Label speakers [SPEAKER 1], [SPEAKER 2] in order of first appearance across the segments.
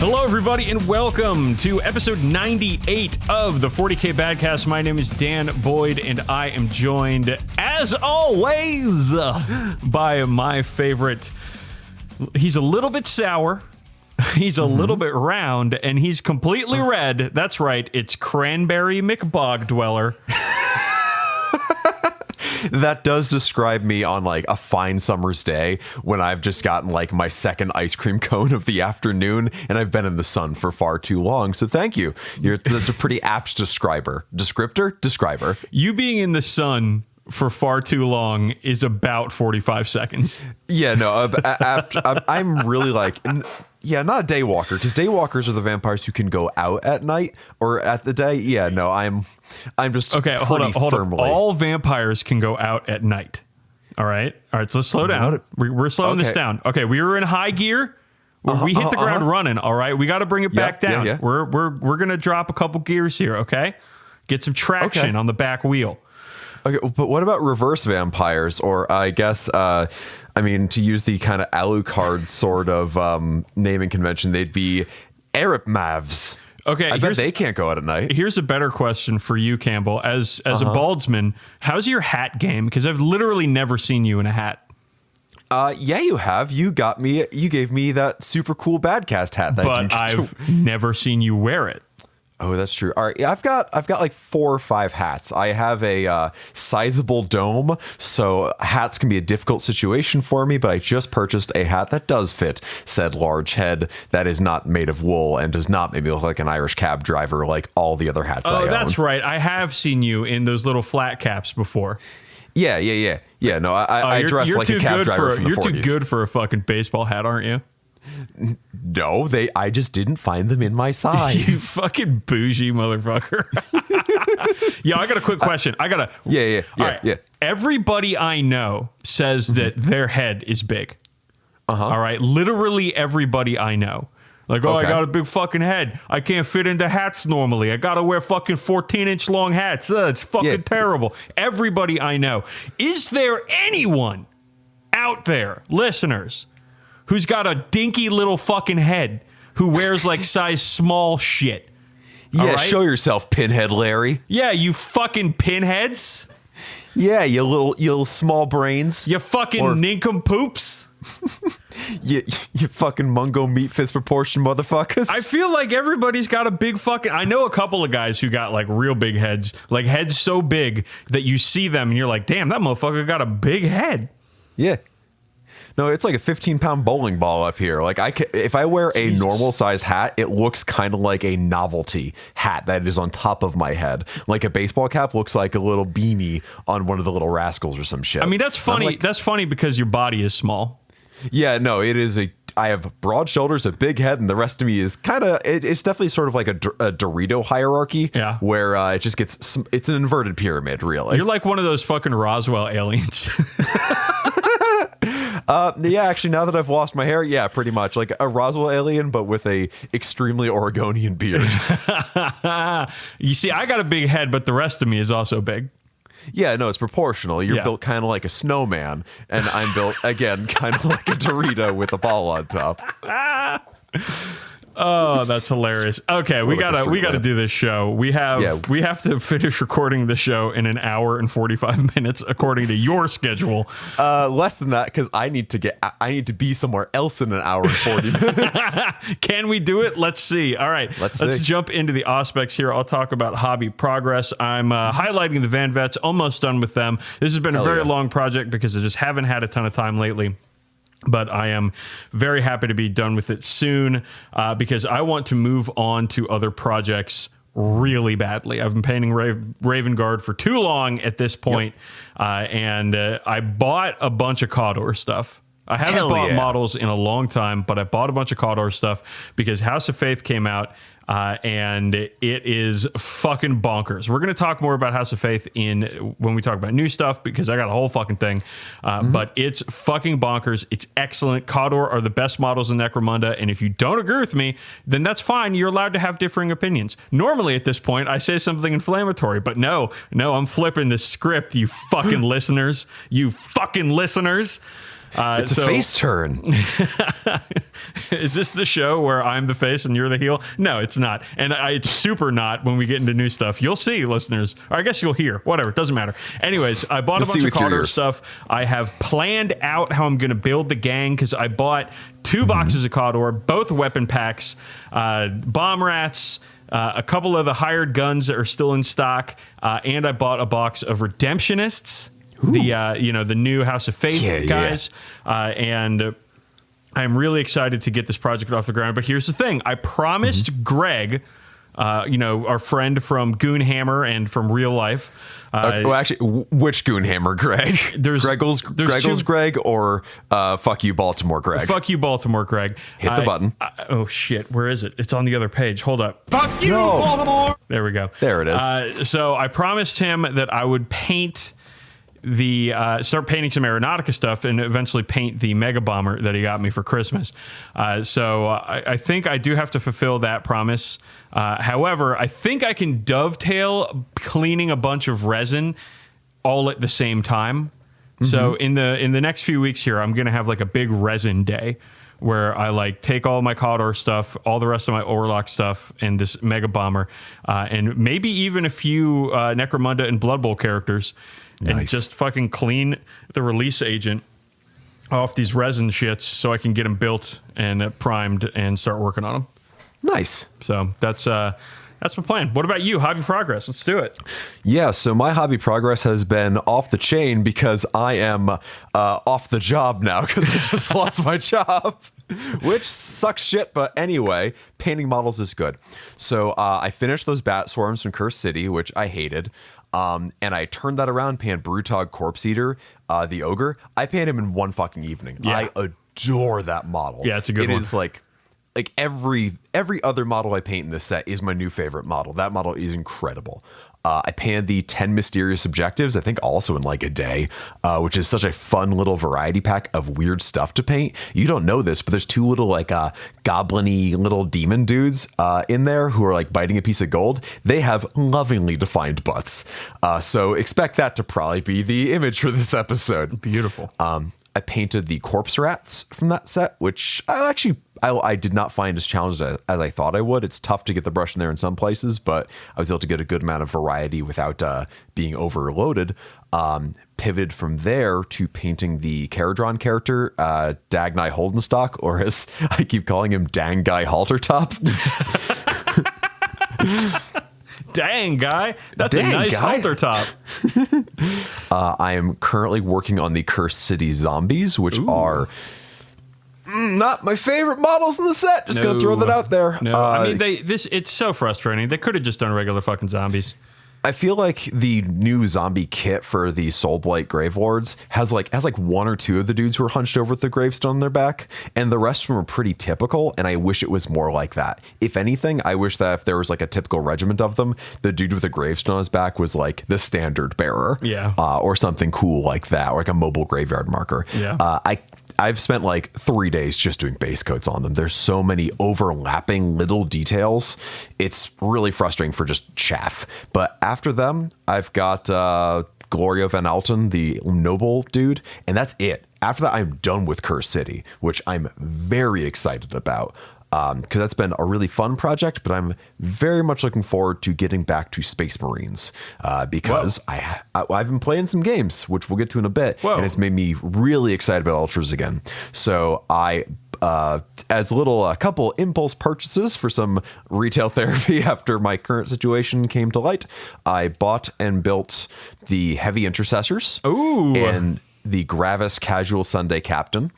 [SPEAKER 1] Hello, everybody, and welcome to episode 98 of the 40K Badcast. My name is Dan Boyd, and I am joined, as always, by my favorite. He's a little bit sour, he's a little bit round, and he's completely red. That's right, it's Cranberry McBog Dweller.
[SPEAKER 2] That does describe me on like a fine summer's day when I've just gotten like my second ice cream cone of the afternoon and I've been in the sun for far too long. So thank you. That's a pretty apt describer. Describer. You
[SPEAKER 1] being in the sun for far too long is about 45 seconds.
[SPEAKER 2] Yeah, no, I'm really like... Yeah, not a day walker, because day walkers are the vampires who can go out at night or at the day. Yeah, no, I'm just
[SPEAKER 1] okay. Hold up. All vampires can go out at night. All right, so let's slow down. We're slowing this down. Okay, we were in high gear. We hit the ground running. All right, we got to bring it back down. Yeah. We're gonna drop a couple gears here. Okay, get some traction on the back wheel.
[SPEAKER 2] Okay, but what about reverse vampires? Or I guess, I mean, to use the kind of Alucard sort of naming convention, they'd be Arab Mavs.
[SPEAKER 1] Okay,
[SPEAKER 2] I bet they can't go out at night.
[SPEAKER 1] Here's a better question for you, Campbell. As a baldsman, how's your hat game? Because I've literally never seen you in a hat.
[SPEAKER 2] Yeah, you have. You gave me that super cool Badcast hat.
[SPEAKER 1] But I've never seen you wear it.
[SPEAKER 2] Oh, that's true. All right, yeah, I've got like 4 or 5 hats. I have a sizable dome, so hats can be a difficult situation for me, but I just purchased a hat that does fit said large head that is not made of wool and does not make me look like an Irish cab driver like all the other hats I own. Oh,
[SPEAKER 1] that's right. I have seen you in those little flat caps before.
[SPEAKER 2] Yeah. No, I dress like a cab driver from the 40s.
[SPEAKER 1] You're too good for a fucking baseball hat, aren't you?
[SPEAKER 2] No, I just didn't find them in my size.
[SPEAKER 1] You fucking bougie motherfucker. Yo, I got a quick question.
[SPEAKER 2] Yeah.
[SPEAKER 1] Everybody I know says that their head is big. All right. Literally everybody I know. Like, I got a big fucking head. I can't fit into hats normally. I got to wear fucking 14-inch long hats. It's fucking terrible. Everybody I know. Is there anyone out there, listeners, who's got a dinky little fucking head who wears like size small shit?
[SPEAKER 2] Yeah, show yourself, Pinhead Larry.
[SPEAKER 1] Yeah, you fucking pinheads.
[SPEAKER 2] Yeah, you little small brains.
[SPEAKER 1] You fucking nincompoops.
[SPEAKER 2] you fucking mungo meat fist proportion motherfuckers.
[SPEAKER 1] I feel like everybody's got a big fucking... I know a couple of guys who got like real big heads, like heads so big that you see them and you're like, damn, that motherfucker got a big head.
[SPEAKER 2] Yeah. No, it's like a 15-pound bowling ball up here. Like if I wear a normal sized hat, it looks kind of like a novelty hat that is on top of my head. Like a baseball cap looks like a little beanie on one of the little rascals or some shit.
[SPEAKER 1] I mean, that's funny. That's funny because your body is small.
[SPEAKER 2] Yeah, no, it is I have broad shoulders, a big head, and the rest of me is kind of... It's definitely sort of like a Dorito hierarchy, where it just gets... It's an inverted pyramid, really.
[SPEAKER 1] You're like one of those fucking Roswell aliens.
[SPEAKER 2] Yeah, actually, now that I've lost my hair, yeah, pretty much like a Roswell alien, but with a extremely Oregonian beard.
[SPEAKER 1] You see, I got a big head, but the rest of me is also big.
[SPEAKER 2] Yeah, no, it's proportional. You're built kind of like a snowman, and I'm built, again, kind of like a Dorito with a ball on top.
[SPEAKER 1] Oh, that's hilarious. Okay, we gotta do this show. We have to finish recording the show in an hour and 45 minutes according to your schedule.
[SPEAKER 2] Less than that, because I need to be somewhere else in an hour and 40 minutes.
[SPEAKER 1] Can we do it? Let's see. All right, let's jump into the aspects here. I'll talk about hobby progress. I'm highlighting the Van Vets, almost done with them. This has been a very long project because I just haven't had a ton of time lately. But I am very happy to be done with it soon because I want to move on to other projects really badly. I've been painting Raven Guard for too long at this point, and I bought a bunch of Cawdor stuff. I haven't bought models in a long time, but I bought a bunch of Cawdor stuff because House of Faith came out. And it is fucking bonkers. We're going to talk more about House of Faith when we talk about new stuff because I got a whole fucking thing. But it's fucking bonkers. It's excellent. Cawdor are the best models in Necromunda. And if you don't agree with me, then that's fine. You're allowed to have differing opinions. Normally at this point, I say something inflammatory, but no, I'm flipping the script, you fucking listeners. You fucking listeners.
[SPEAKER 2] It's a face turn.
[SPEAKER 1] Is this the show where I'm the face and you're the heel? No, it's not. And it's super not when we get into new stuff. You'll see, listeners. Or I guess you'll hear. Whatever. It doesn't matter. Anyways, I bought a bunch of Caldor stuff. I have planned out how I'm going to build the gang because I bought 2 boxes of Caldor, both weapon packs, bomb rats, a couple of the hired guns that are still in stock, and I bought a box of Redemptionists, the new House of Faith guys, and I'm really excited to get this project off the ground. But here's the thing: I promised Greg, our friend from Goonhammer and from real life.
[SPEAKER 2] Actually, which Goonhammer, Greg? There's Greg, or fuck you, Baltimore, Greg?
[SPEAKER 1] Fuck you, Baltimore, Greg.
[SPEAKER 2] Hit the button.
[SPEAKER 1] Oh, shit. Where is it? It's on the other page. Hold up.
[SPEAKER 3] Fuck you, Baltimore.
[SPEAKER 1] There we go.
[SPEAKER 2] There it is.
[SPEAKER 1] So I promised him that I would paint start painting some Aeronautica stuff and eventually paint the Mega Bomber that he got me for Christmas. So I think I do have to fulfill that promise. However, I think I can dovetail cleaning a bunch of resin all at the same time. So in the next few weeks here, I'm going to have like a big resin day where I like take all my Caldor stuff, all the rest of my Orlock stuff, and this Mega Bomber, and maybe even a few Necromunda and Blood Bowl characters. Nice. And just fucking clean the release agent off these resin shits so I can get them built and primed and start working on them.
[SPEAKER 2] Nice.
[SPEAKER 1] So that's my plan. What about you? Hobby progress. Let's do it.
[SPEAKER 2] Yeah, so my hobby progress has been off the chain because I am off the job now because I just lost my job, which sucks shit. But anyway, painting models is good. So I finished those bat swarms from Cursed City, which I hated. And I turned that around, painted Brutog Corpse Eater, the ogre. I painted him in one fucking evening. Yeah. I adore that model.
[SPEAKER 1] Yeah, it's a good one.
[SPEAKER 2] It is like every other model I paint in this set is my new favorite model. That model is incredible. I painted the 10 mysterious objectives, I think also in like a day, which is such a fun little variety pack of weird stuff to paint. You don't know this, but there's 2 little like goblin-y little demon dudes in there who are like biting a piece of gold. They have lovingly defined butts. So expect that to probably be the image for this episode.
[SPEAKER 1] Beautiful.
[SPEAKER 2] I painted the corpse rats from that set, which I did not find as challenging as I thought I would. It's tough to get the brush in there in some places, but I was able to get a good amount of variety without being overloaded. Pivoted from there to painting the Caradron character, Dagnai Holdenstock, or as I keep calling him, Dang Guy Haltertop.
[SPEAKER 1] Dang, guy. That's a nice halter top.
[SPEAKER 2] I am currently working on the Cursed City zombies, which are not my favorite models in the set. Just going to throw that out there.
[SPEAKER 1] No, I mean, it's so frustrating. They could have just done regular fucking zombies.
[SPEAKER 2] I feel like the new zombie kit for the Soulblight Grave Lords has 1 or 2 of the dudes who are hunched over with the gravestone on their back, and the rest of them are pretty typical, and I wish it was more like that. If anything, I wish that if there was like a typical regiment of them, the dude with the gravestone on his back was like the standard bearer.
[SPEAKER 1] Yeah.
[SPEAKER 2] Or something cool like that, or like a mobile graveyard marker.
[SPEAKER 1] Yeah.
[SPEAKER 2] I've spent like 3 days just doing base coats on them. There's so many overlapping little details. It's really frustrating for just chaff. But after them, I've got Gloria Van Alten, the noble dude, and that's it. After that, I'm done with Cursed City, which I'm very excited about. Because that's been a really fun project, but I'm very much looking forward to getting back to Space Marines because I've been playing some games, which we'll get to in a bit, and it's made me really excited about Ultras again. So I, as a couple impulse purchases for some retail therapy after my current situation came to light, I bought and built the Heavy Intercessors and the Gravis Casual Sunday Captain.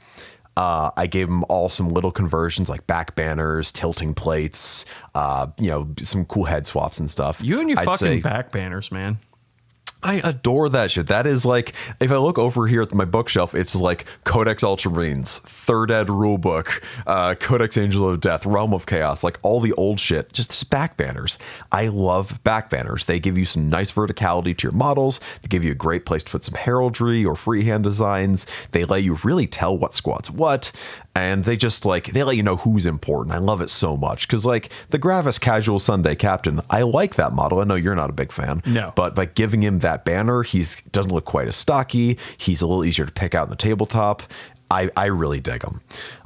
[SPEAKER 2] I gave them all some little conversions like back banners, tilting plates, some cool head swaps and stuff.
[SPEAKER 1] You and your fucking back banners, man.
[SPEAKER 2] I adore that shit. That is like, if I look over here at my bookshelf, it's like Codex Ultramarines, Third Ed Rulebook, Codex Angel of Death, Realm of Chaos, like all the old shit, just back banners. I love back banners. They give you some nice verticality to your models. They give you a great place to put some heraldry or freehand designs. They let you really tell what squad's what. And they just they let you know who's important. I love it so much because the Gravis Casual Sunday Captain, I like that model. I know you're not a big fan.
[SPEAKER 1] No.
[SPEAKER 2] But by giving him that banner, he doesn't look quite as stocky. He's a little easier to pick out in the tabletop. I really dig him.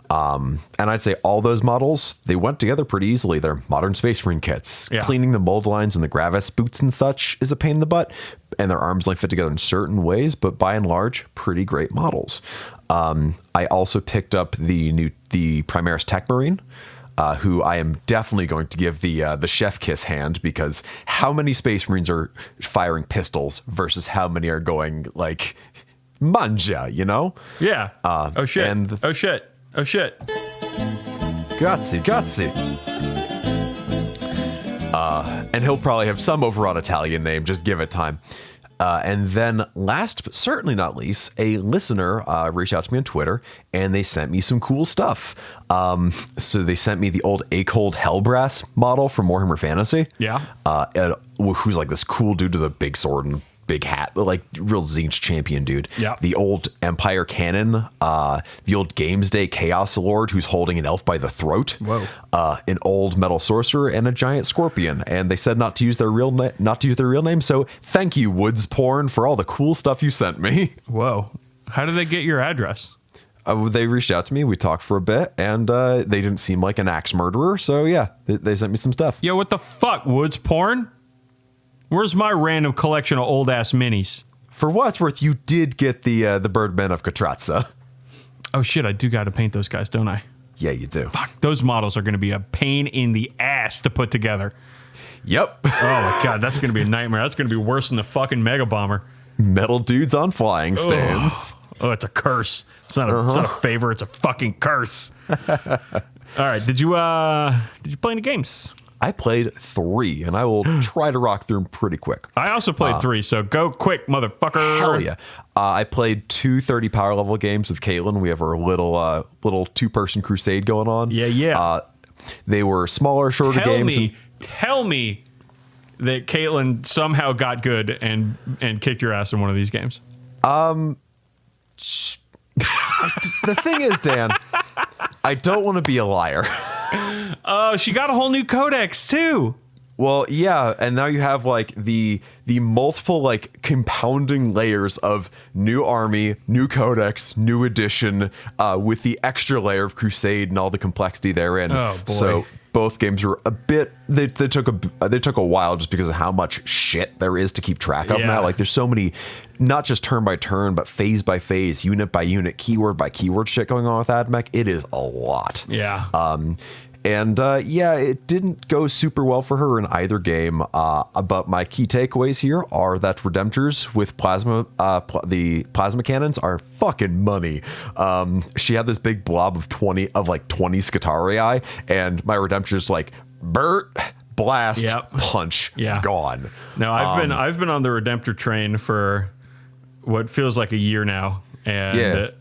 [SPEAKER 2] And I'd say all those models, they went together pretty easily. They're modern Space Marine kits. Yeah. Cleaning the mold lines and the Gravis boots and such is a pain in the butt. And their arms only fit together in certain ways, but by and large, pretty great models. I also picked up the Primaris Tech Marine, who I am definitely going to give the chef kiss hand, because how many Space Marines are firing pistols versus how many are going like manja, you know?
[SPEAKER 1] Yeah. Oh shit. Oh shit. Oh shit.
[SPEAKER 2] Grazie. And he'll probably have some overwrought Italian name. Just give it time. And then last, but certainly not least, a listener reached out to me on Twitter, and they sent me some cool stuff. So they sent me the old Acold Hellbrass model from Warhammer Fantasy.
[SPEAKER 1] Yeah.
[SPEAKER 2] Who's like this cool dude with a big sword and big hat, like real Tzeentch champion dude.
[SPEAKER 1] Yeah.
[SPEAKER 2] The old Empire Cannon, the old Games Day Chaos Lord who's holding an elf by the throat.
[SPEAKER 1] Whoa.
[SPEAKER 2] An old metal sorcerer and a giant scorpion. And they said not to use their real name. So thank you, Woods Porn, for all the cool stuff you sent me.
[SPEAKER 1] Whoa. How did they get your address?
[SPEAKER 2] They reached out to me. We talked for a bit, and they didn't seem like an axe murderer. So yeah, they sent me some stuff.
[SPEAKER 1] Yo, what the fuck, Woods Porn? Where's my random collection of old ass minis?
[SPEAKER 2] For what it's worth, you did get the Birdmen of Katratza.
[SPEAKER 1] Oh shit, I do got to paint those guys, don't I?
[SPEAKER 2] Yeah, you do.
[SPEAKER 1] Fuck, those models are going to be a pain in the ass to put together.
[SPEAKER 2] Yep.
[SPEAKER 1] Oh my god, that's going to be a nightmare. That's going to be worse than the fucking Mega Bomber.
[SPEAKER 2] Metal dudes on flying stands.
[SPEAKER 1] Oh, it's a curse. It's not a favor. It's a fucking curse. All right, did you play any games?
[SPEAKER 2] I played 3, and I will try to rock through them pretty quick.
[SPEAKER 1] I also played 3, so go quick, motherfucker.
[SPEAKER 2] Hell yeah. I played 2 30 power level games with Caitlin. We have our little 2-person crusade going on.
[SPEAKER 1] Yeah.
[SPEAKER 2] They were smaller, shorter games.
[SPEAKER 1] Tell me that Caitlin somehow got good and kicked your ass in one of these games.
[SPEAKER 2] The thing is, Dan, I don't want to be a liar.
[SPEAKER 1] Oh, she got a whole new codex too.
[SPEAKER 2] Well, yeah, and now you have like the multiple like compounding layers of new army, new codex, new edition, with the extra layer of crusade and all the complexity therein.
[SPEAKER 1] Oh boy.
[SPEAKER 2] So both games were a bit they took a while just because of how much shit there is to keep track of now. Like there's so many, not just turn by turn, but phase by phase, unit by unit, keyword by keyword shit going on with AdMech. It is a lot.
[SPEAKER 1] Yeah.
[SPEAKER 2] And it didn't go super well for her in either game. But my key takeaways here are that Redemptors with the plasma cannons are fucking money. She had this big blob of 20 Scutarii, and my Redemptors like Bert, blast, punch, gone.
[SPEAKER 1] No, I've been on the Redemptor train for what feels like a year now, and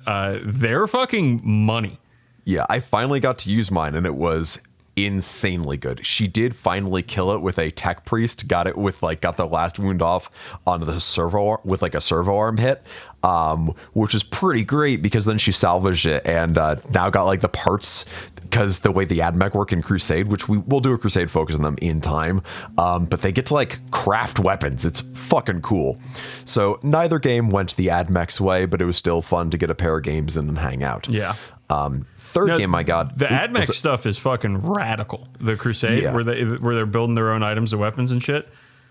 [SPEAKER 1] they're fucking money.
[SPEAKER 2] Yeah, I finally got to use mine, and it was insanely good. She did finally kill it with a tech priest. Got the last wound off onto the servo with like a servo arm hit, which is pretty great because then she salvaged it and now got like the parts, because the way the AdMech work in Crusade, which we'll do a Crusade focus on them in time, but they get to like craft weapons. It's fucking cool. So neither game went the AdMech's way, but it was still fun to get a pair of games in and hang out.
[SPEAKER 1] Yeah.
[SPEAKER 2] Third game I got,
[SPEAKER 1] the AdMech stuff is fucking radical. The Crusade, where they're building their own items and weapons and shit.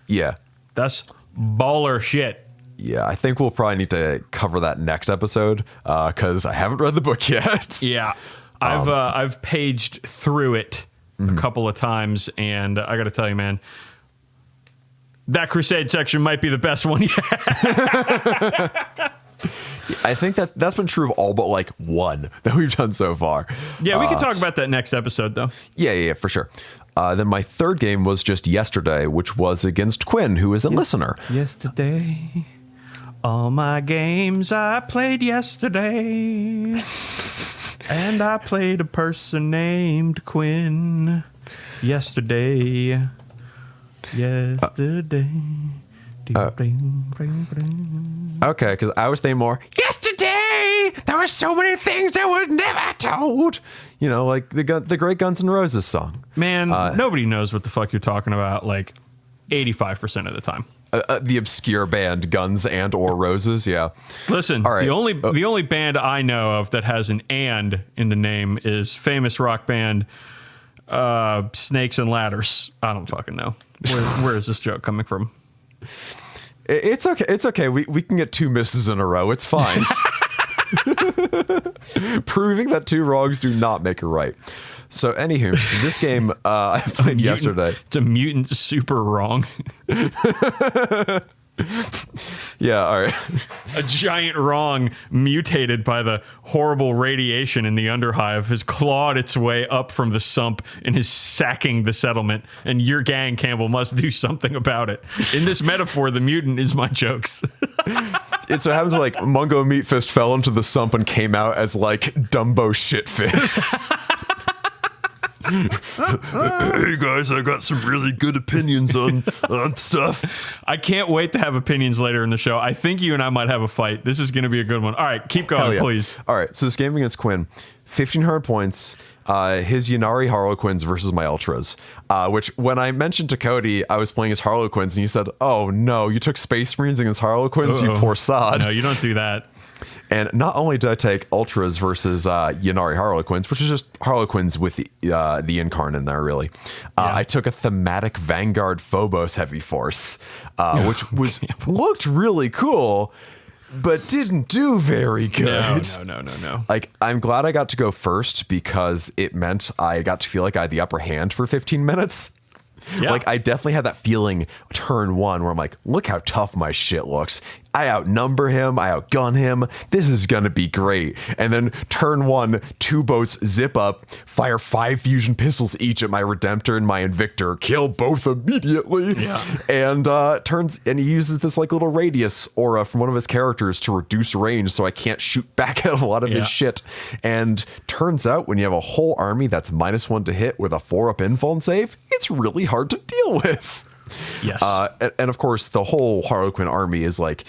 [SPEAKER 2] Yeah,
[SPEAKER 1] that's baller shit.
[SPEAKER 2] Yeah, I think we'll probably need to cover that next episode because I haven't read the book yet.
[SPEAKER 1] Yeah, I've paged through it a couple of times, and I got to tell you, man, that Crusade section might be the best one yet.
[SPEAKER 2] I think that's been true of all but like one that we've done so far.
[SPEAKER 1] Yeah, we can talk about that next episode, though.
[SPEAKER 2] Yeah, for sure. Then my third game was just yesterday, which was against Quinn, who is a listener.
[SPEAKER 1] Yesterday, all my games I played yesterday, and I played a person named Quinn yesterday.
[SPEAKER 2] Okay, because I was thinking more, yesterday, there were so many things I was never told. You know, like the great Guns N' Roses song.
[SPEAKER 1] Man, nobody knows what the fuck you're talking about, like 85% of the time.
[SPEAKER 2] The obscure band Guns and or Roses, yeah.
[SPEAKER 1] Listen, all right. The only band I know of that has an "and" in the name is famous rock band Snakes and Ladders. I don't fucking know. Where is this joke coming from?
[SPEAKER 2] It's okay. It's okay. We can get 2 misses in a row. It's fine. Proving that 2 wrongs do not make a right. So, anywho, this game I played yesterday.
[SPEAKER 1] It's a mutant super wrong.
[SPEAKER 2] Yeah, all right.
[SPEAKER 1] A giant wrong mutated by the horrible radiation in the underhive has clawed its way up from the sump and is sacking the settlement, and your gang, Campbell, must do something about it. In this metaphor, the mutant is my jokes.
[SPEAKER 2] It so happens like Mungo Meatfist fell into the sump and came out as like Dumbo Shitfist. Hey guys, I got some really good opinions on stuff.
[SPEAKER 1] I can't wait to have opinions later in the show. I think you and I might have a fight. This is going to be a good one. All right, keep going, please.
[SPEAKER 2] All right, so this game against Quinn, 1,500 points. His Ynnari Harlequins versus my Ultras. Which, when I mentioned to Cody I was playing as Harlequins, and he said, "Oh no, you took Space Marines against Harlequins, you poor sod."
[SPEAKER 1] No, you don't do that.
[SPEAKER 2] And not only did I take Ultras versus Ynnari Harlequins, which is just Harlequins with the Incarn in there, really. I took a thematic Vanguard Phobos heavy force, which looked really cool, but didn't do very good.
[SPEAKER 1] No.
[SPEAKER 2] Like, I'm glad I got to go first because it meant I got to feel like I had the upper hand for 15 minutes. Yeah. Like, I definitely had that feeling turn 1 where I'm like, look how tough my shit looks. I outnumber him. I outgun him. This is going to be great. And then turn 1, 2 boats zip up, fire 5 fusion pistols each at my Redemptor and my Invictor, kill both immediately.
[SPEAKER 1] Yeah.
[SPEAKER 2] And he uses this like little radius aura from one of his characters to reduce range so I can't shoot back at a lot of his shit. And turns out when you have a whole army that's -1 to hit with a 4-up invuln save, it's really hard to deal with.
[SPEAKER 1] Yes.
[SPEAKER 2] And of course, the whole Harlequin army is like,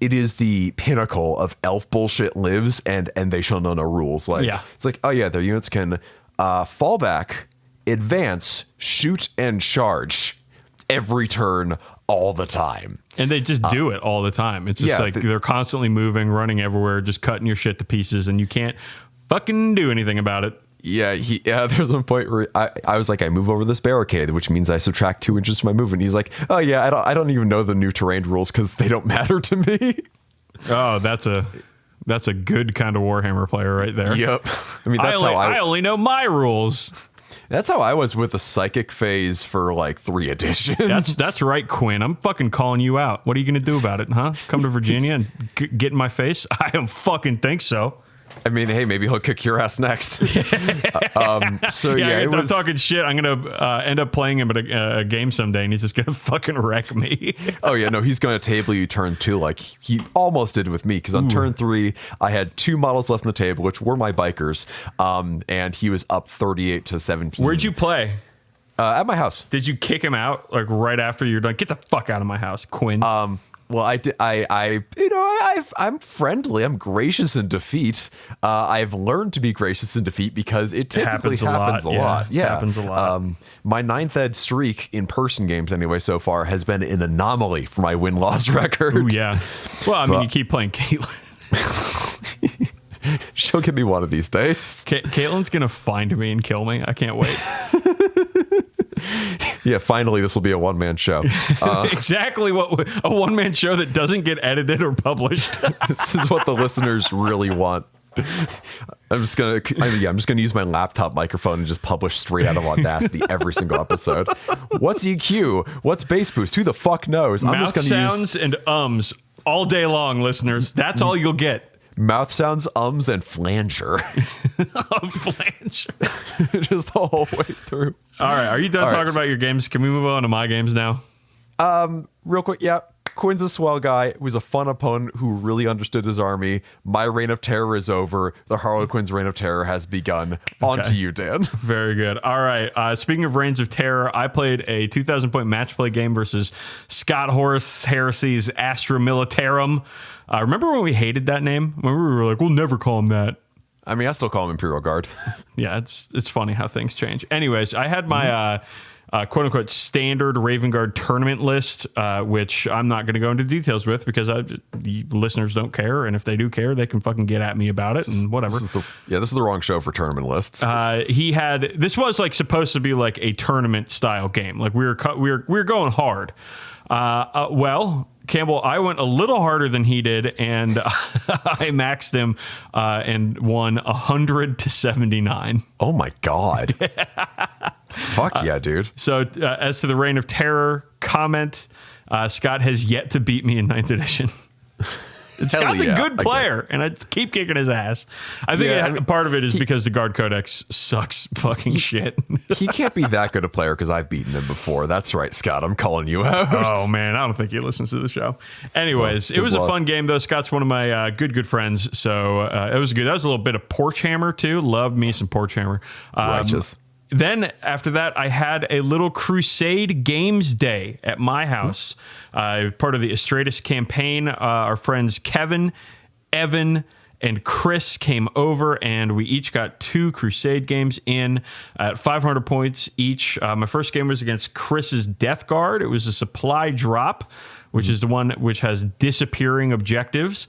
[SPEAKER 2] it is the pinnacle of elf bullshit lives, and they shall know no rules. Like, it's like, oh yeah, their units can fall back, advance, shoot, and charge every turn all the time.
[SPEAKER 1] And they just do it all the time. It's just they're constantly moving, running everywhere, just cutting your shit to pieces, and you can't fucking do anything about it.
[SPEAKER 2] Yeah, there's one point where I was like, I move over this barricade, which means I subtract 2 inches from my movement. He's like, oh yeah, I don't even know the new terrain rules because they don't matter to me.
[SPEAKER 1] Oh, that's a good kind of Warhammer player right there.
[SPEAKER 2] Yep. I mean,
[SPEAKER 1] I only know my rules.
[SPEAKER 2] That's how I was with the psychic phase for like 3 editions.
[SPEAKER 1] That's right, Quinn. I'm fucking calling you out. What are you gonna do about it, huh? Come to Virginia and get in my face? I don't fucking think so.
[SPEAKER 2] I mean, hey, maybe he'll kick your ass next.
[SPEAKER 1] I'm talking shit. I'm gonna end up playing him at a game someday, and he's just gonna fucking wreck me.
[SPEAKER 2] Oh yeah, no, he's gonna table you turn 2 like he almost did with me. Because on turn 3, I had 2 models left on the table, which were my bikers, and he was up 38-17.
[SPEAKER 1] Where'd you play?
[SPEAKER 2] At my house.
[SPEAKER 1] Did you kick him out like right after you're done? Get the fuck out of my house, Quinn.
[SPEAKER 2] Well, I'm friendly. I'm gracious in defeat. I've learned to be gracious in defeat because it typically happens a lot. Yeah,
[SPEAKER 1] happens a lot.
[SPEAKER 2] My 9th ed streak in person games anyway so far has been an anomaly for my win-loss record.
[SPEAKER 1] Ooh, yeah. Well, I mean, you keep playing Caitlin.
[SPEAKER 2] She'll get me one of these days.
[SPEAKER 1] Caitlin's going to find me and kill me. I can't wait.
[SPEAKER 2] Yeah, finally, this will be a one-man show.
[SPEAKER 1] Exactly what a one-man show that doesn't get edited or published.
[SPEAKER 2] This is what the listeners really want. I'm just gonna use my laptop microphone and just publish straight out of Audacity every single episode. What's EQ? What's bass boost? Who the fuck knows? I'm
[SPEAKER 1] Mouth
[SPEAKER 2] just gonna
[SPEAKER 1] sounds and ums all day long, listeners. That's all you'll get.
[SPEAKER 2] Mouth sounds, ums, and flanger.
[SPEAKER 1] Flanger.
[SPEAKER 2] Just the whole way through.
[SPEAKER 1] All right, are you done talking about your games? Can we move on to my games now?
[SPEAKER 2] Real quick, yeah. Quinn's a swell guy. He was a fun opponent who really understood his army. My reign of terror is over. The Harlequin's reign of terror has begun. On to you, Dan.
[SPEAKER 1] Very good. All right. Speaking of reigns of terror, I played a 2,000-point match play game versus Scott Horse Heresy's Astra Militarum. Remember when we hated that name? Remember we were like, we'll never call him that.
[SPEAKER 2] I mean, I still call him Imperial Guard.
[SPEAKER 1] Yeah, it's funny how things change. Anyways, I had my quote unquote standard Raven Guard tournament list, which I'm not going to go into details with because the listeners don't care. And if they do care, they can fucking get at me about it and whatever.
[SPEAKER 2] This is the wrong show for tournament lists.
[SPEAKER 1] This was like supposed to be like a tournament style game. Like we were going hard. Well, Campbell, I went a little harder than he did, and I maxed him and won 100-79.
[SPEAKER 2] Oh my God. Fuck yeah, dude.
[SPEAKER 1] So as to the Reign of Terror comment, Scott has yet to beat me in 9th edition. Scott's a good player, and I keep kicking his ass. I think part of it is because the Guard Codex sucks fucking shit.
[SPEAKER 2] He can't be that good a player because I've beaten him before. That's right, Scott. I'm calling you out.
[SPEAKER 1] Oh, man. I don't think he listens to the show. Anyways, it was a fun game, though. Scott's one of my good friends, so it was good. That was a little bit of Porch Hammer, too. Loved me some Porch Hammer.
[SPEAKER 2] Righteous.
[SPEAKER 1] Then after that, I had a little Crusade Games Day at my house. Part of the Estratus campaign. Our friends Kevin, Evan, and Chris came over, and we each got 2 Crusade games in at 500 points each. My first game was against Chris's Death Guard. It was a supply drop, which is the one which has disappearing objectives.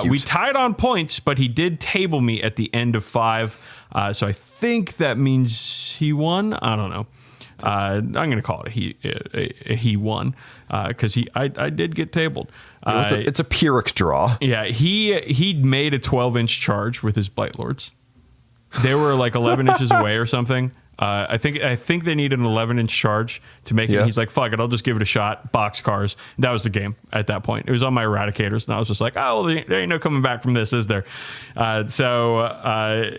[SPEAKER 1] We tied on points, but he did table me at the end of 5. So I think that means he won. I don't know. I'm going to call it he won because I did get tabled.
[SPEAKER 2] It's a Pyrrhic draw.
[SPEAKER 1] Yeah, he made a 12-inch charge with his Blight Lords. They were like 11 inches away or something. I think they needed an 11-inch charge to make it. He's like, fuck it, I'll just give it a shot. Boxcars. That was the game at that point. It was on my Eradicators, and I was just like, oh, well, there ain't no coming back from this, is there? So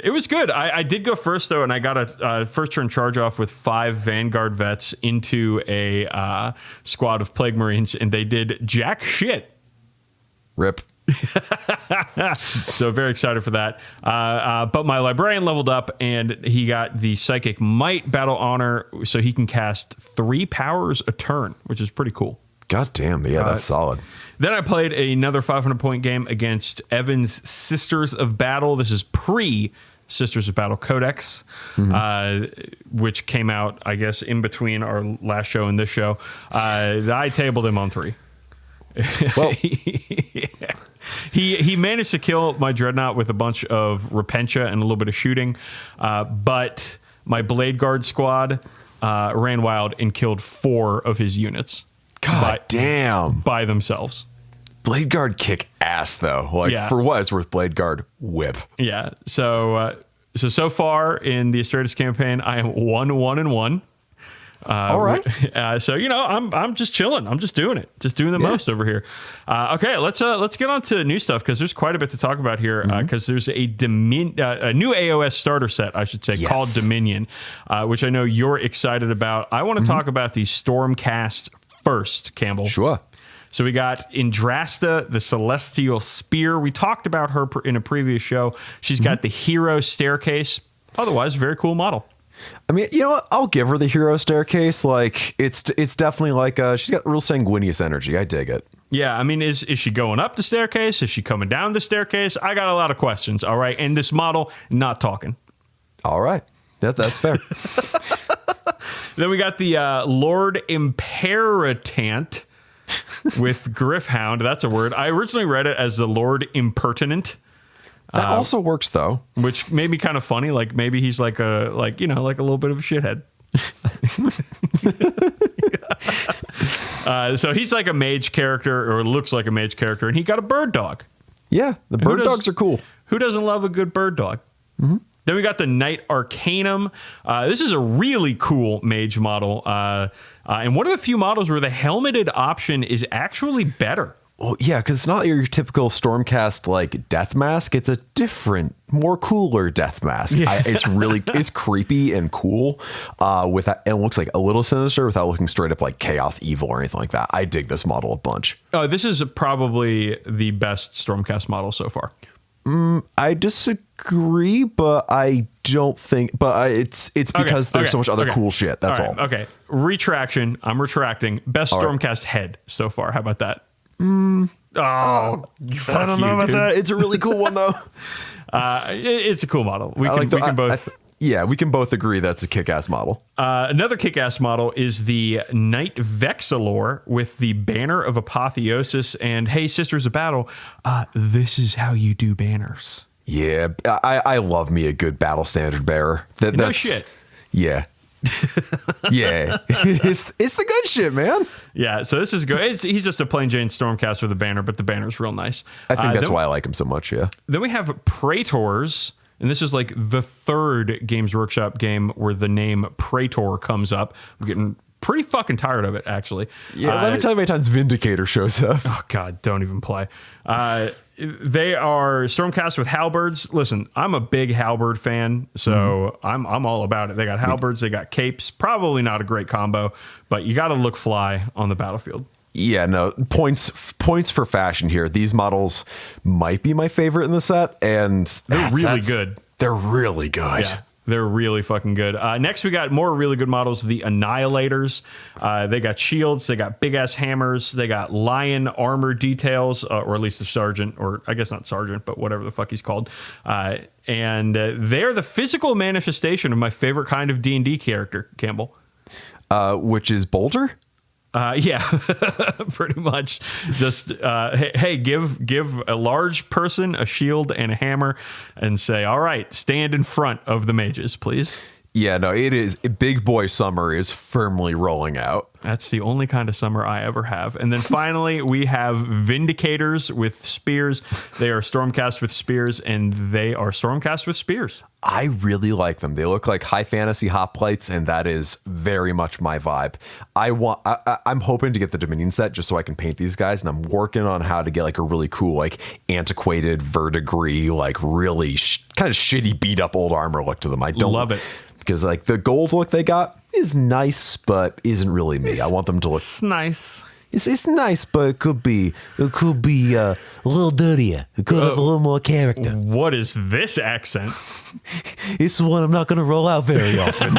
[SPEAKER 1] it was good. I did go first, though, and I got a first turn charge off with 5 Vanguard vets into a squad of Plague Marines, and they did jack shit.
[SPEAKER 2] Rip.
[SPEAKER 1] So very excited for that. But my Librarian leveled up, and he got the Psychic Might Battle Honor, so he can cast 3 powers a turn, which is pretty cool.
[SPEAKER 2] God damn, yeah, that's solid.
[SPEAKER 1] Then I played another 500-point game against Evan's Sisters of Battle. This is pre-Sisters of Battle Codex, which came out, I guess, in between our last show and this show. I tabled him on 3. Well, he managed to kill my Dreadnought with a bunch of Repentia and a little bit of shooting, but my Blade Guard squad ran wild and killed 4 of his units.
[SPEAKER 2] God damn.
[SPEAKER 1] By themselves.
[SPEAKER 2] Blade Guard kick ass, though. For what it's worth, Blade Guard whip.
[SPEAKER 1] Yeah. So far in the Estratus campaign, I am 1-1-1.
[SPEAKER 2] All right.
[SPEAKER 1] So I'm just chilling. I'm just doing it. Just doing the most over here. Okay, let's get on to new stuff because there's quite a bit to talk about here. Because there's a new AOS starter set, I should say, called Dominion, which I know you're excited about. I want to talk about the Stormcast first, Campbell.
[SPEAKER 2] Sure.
[SPEAKER 1] So we got Indrasta, the Celestial Spear. We talked about her in a previous show. She's got the Hero Staircase. Otherwise, very cool model.
[SPEAKER 2] I mean, you know what? I'll give her the Hero Staircase. Like, it's definitely like she's got real sanguineous energy. I dig it.
[SPEAKER 1] Yeah, I mean, is she going up the staircase? Is she coming down the staircase? I got a lot of questions. All right, and this model, not talking.
[SPEAKER 2] All right, that's fair.
[SPEAKER 1] Then we got the Lord Imperatant with Griffhound. That's a word. I originally read it as the Lord Impertinent.
[SPEAKER 2] That also works, though.
[SPEAKER 1] Which made me kind of funny. Like, maybe he's like a little bit of a shithead. So he's like a mage character, or looks like a mage character, and he got a bird dog.
[SPEAKER 2] Yeah, the bird dogs are cool.
[SPEAKER 1] Who doesn't love a good bird dog? Then we got the Knight Arcanum. This is a really cool mage model. And one of the few models where the helmeted option is actually better.
[SPEAKER 2] Well, yeah, because it's not your typical Stormcast like death mask. It's a different, more cooler death mask. Yeah. It's creepy and cool. With that, and it looks like a little sinister without looking straight up like chaos evil or anything like that. I dig this model a bunch.
[SPEAKER 1] This is probably the best Stormcast model so far.
[SPEAKER 2] I disagree, but I don't think. But it's because there's so much other cool shit. That's all.
[SPEAKER 1] Okay, retraction. I'm retracting. Best Stormcast head so far. How about that?
[SPEAKER 2] I don't know about that. It's a really cool one, though.
[SPEAKER 1] It's a cool model. We can both.
[SPEAKER 2] Yeah, we can both agree that's a kick-ass model.
[SPEAKER 1] Another kick-ass model is the Knight Vexillor with the Banner of Apotheosis and Hey Sisters of Battle, this is how you do banners.
[SPEAKER 2] Yeah, I love me a good battle standard bearer.
[SPEAKER 1] No shit.
[SPEAKER 2] Yeah. Yeah. It's the good shit, man.
[SPEAKER 1] Yeah, so this is good. He's just a plain Jane Stormcast with a banner, but the banner's real nice.
[SPEAKER 2] I think that's why I like him so much, yeah.
[SPEAKER 1] Then we have Praetors. And this is like the third Games Workshop game where the name Praetor comes up. I'm getting pretty fucking tired of it, actually.
[SPEAKER 2] Yeah, let me tell you how many times Vindicator shows up.
[SPEAKER 1] Oh, God, don't even play. They are Stormcast with halberds. Listen, I'm a big halberd fan, so I'm all about it. They got halberds, they got capes. Probably not a great combo, but you got to look fly on the battlefield.
[SPEAKER 2] Yeah, no, points for fashion here. These models might be my favorite in the set, and
[SPEAKER 1] they're really good.
[SPEAKER 2] They're really good.
[SPEAKER 1] Yeah, they're really fucking good. Next, we got more really good models, the Annihilators. They got shields, they got big-ass hammers, they got lion armor details, or at least the sergeant, or I guess not sergeant, but whatever the fuck he's called. And they're the physical manifestation of my favorite kind of D&D character, Campbell.
[SPEAKER 2] Which is Bolter?
[SPEAKER 1] Yeah, pretty much. Just hey, give a large person a shield and a hammer, and say, "All right, stand in front of the mages, please."
[SPEAKER 2] Yeah, no, it is. Big boy summer is firmly rolling out.
[SPEAKER 1] That's the only kind of summer I ever have. And then finally, we have Vindicators with spears. They are Stormcast with spears, and they are Stormcast with spears.
[SPEAKER 2] I really like them. They look like high fantasy hoplites, and that is very much my vibe. I'm hoping to get the Dominion set just so I can paint these guys, and I'm working on how to get like a really cool, like antiquated verdigris, like really kind of shitty beat up old armor look to them. I don't
[SPEAKER 1] love it.
[SPEAKER 2] Because like the gold look they got is nice, but isn't really me. I want them to look.
[SPEAKER 1] It's nice.
[SPEAKER 2] It's nice, but it could be a little dirtier. It could have a little more character.
[SPEAKER 1] What is this accent?
[SPEAKER 2] It's one I'm not going to roll out very often.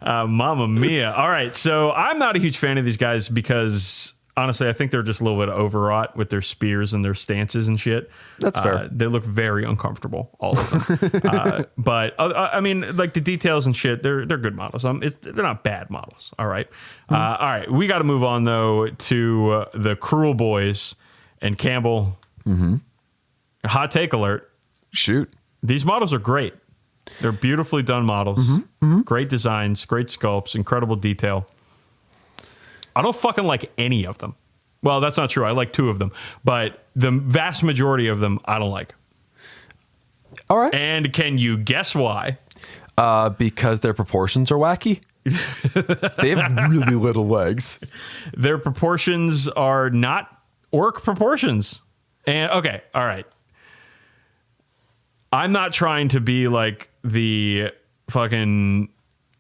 [SPEAKER 1] Mamma mia. All right, so I'm not a huge fan of these guys because honestly, I think they're just a little bit overwrought with their spears and their stances and shit.
[SPEAKER 2] That's fair.
[SPEAKER 1] They look very uncomfortable, all of them. But I mean, like the details and shit, they're good models. They're not bad models. All right. All right. We got to move on though to the Kruleboyz and Campbell. Hot take alert.
[SPEAKER 2] Shoot.
[SPEAKER 1] These models are great. They're beautifully done models. Great designs, great sculpts, incredible detail. I don't fucking like any of them. Well, that's not true. I like two of them, but the vast majority of them I don't like.
[SPEAKER 2] All right.
[SPEAKER 1] And can you guess why?
[SPEAKER 2] Because their proportions are wacky. They have really little legs.
[SPEAKER 1] Their proportions are not orc proportions. And okay, all right. I'm not trying to be like the fucking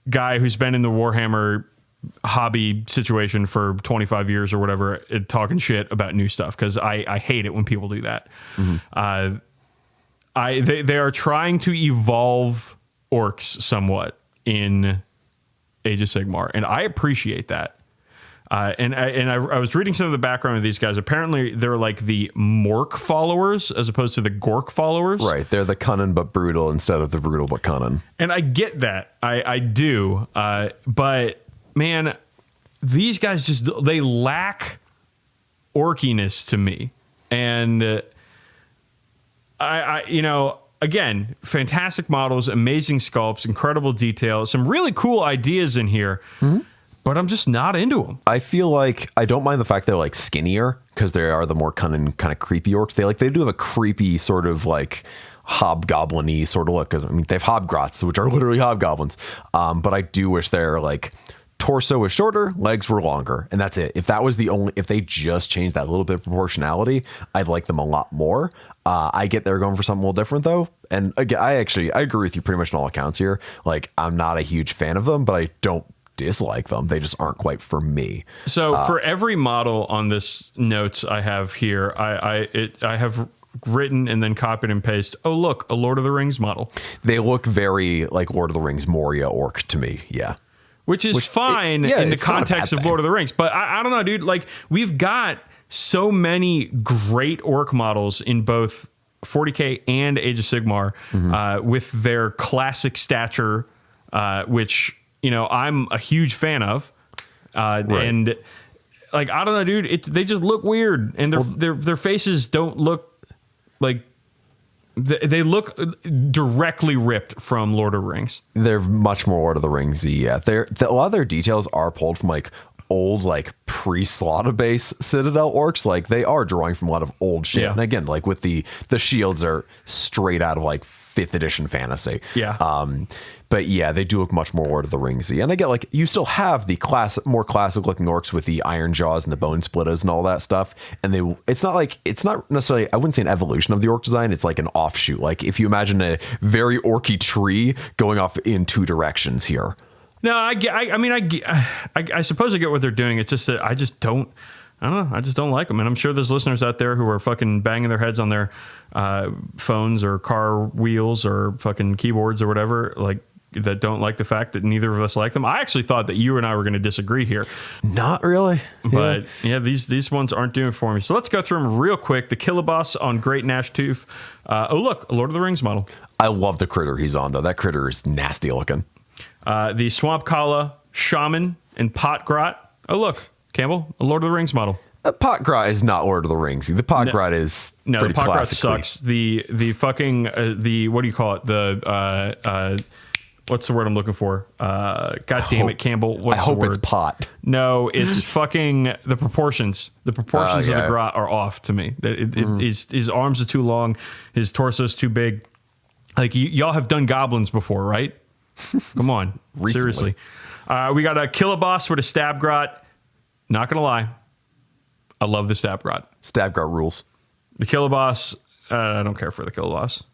[SPEAKER 1] guy who's been in the Warhammer hobby situation for 25 years or whatever, talking shit about new stuff, because I hate it when people do that. They are trying to evolve orcs somewhat in Age of Sigmar, and I appreciate that. And I was reading some of the background of these guys. Apparently, they're like the Mork followers as opposed to the Gork followers.
[SPEAKER 2] Right. They're the cunning but brutal instead of the brutal but cunning.
[SPEAKER 1] And I get that. I do. But man, these guys just, they lack orkiness to me. And I you know, again, fantastic models, amazing sculpts, incredible detail, some really cool ideas in here. But I'm just not into them.
[SPEAKER 2] I feel like I don't mind the fact they're like skinnier because they are the more cunning, kind of creepy orcs. They do have a creepy sort of like hobgoblin-y sort of look. Because I mean, they have hobgrots, which are literally hobgoblins. But I do wish their like torso was shorter, legs were longer, and that's it. If that was if they just changed that little bit of proportionality, I'd like them a lot more. I get they're going for something a little different though. And again, I agree with you pretty much on all accounts here. Like, I'm not a huge fan of them, but I don't dislike them. They just aren't quite for me.
[SPEAKER 1] So for every model on this notes I have here, I have written and then copied and pasted, oh look, a Lord of the Rings model.
[SPEAKER 2] They look very like Lord of the Rings Moria orc to me. Yeah.
[SPEAKER 1] Which is fine in the context of Lord of the Rings. But I don't know, dude. Like, we've got so many great orc models in both 40K and Age of Sigmar with their classic stature, which, I'm a huge fan of. And like, I don't know, dude, they just look weird, and their faces don't look like they look directly ripped from Lord of the Rings.
[SPEAKER 2] They're much more Lord of the Rings-y. Yeah, a lot of their details are pulled from like old like pre-Slaughter base Citadel orcs. Like they are drawing from a lot of old shit. And again, like with the shields are straight out of like 5th edition fantasy. But yeah, they do look much more Lord of the Ringsy. And I get like you still have the more classic looking orcs with the iron jaws and the bone splitters and all that stuff. And it's not necessarily, I wouldn't say an evolution of the orc design. It's like an offshoot. Like if you imagine a very orky tree going off in 2 directions here.
[SPEAKER 1] No, I suppose I get what they're doing. It's just that I just don't like them. And I'm sure there's listeners out there who are fucking banging their heads on their phones or car wheels or fucking keyboards or whatever, like, that don't like the fact that neither of us like them. I actually thought that you and I were going to disagree here.
[SPEAKER 2] Not really.
[SPEAKER 1] But yeah, these ones aren't doing it for me. So let's go through them real quick. The Killaboss on Great Nash Tooth. Oh, look, a Lord of the Rings model.
[SPEAKER 2] I love the critter he's on, though. That critter is nasty looking.
[SPEAKER 1] The Swamp Kala, Shaman, and Potgrot. Oh, look, Campbell, a Lord of the Rings model.
[SPEAKER 2] Potgrot is not Lord of the Rings. The Potgrot is pretty
[SPEAKER 1] the Potgrot
[SPEAKER 2] classically.
[SPEAKER 1] sucks. The fucking what do you call it? The what's the word I'm looking for? God damn it, Campbell. What's
[SPEAKER 2] I hope
[SPEAKER 1] the word?
[SPEAKER 2] it's pot.
[SPEAKER 1] No, it's fucking the proportions. The proportions of the grot are off to me. His arms are too long. His torso's too big. Like y'all have done goblins before, right? Come on, seriously. We got a Killaboss with a stab grot. Not gonna lie, I love the stab grot.
[SPEAKER 2] Stab grot rules.
[SPEAKER 1] The Killaboss, I don't care for the Killaboss.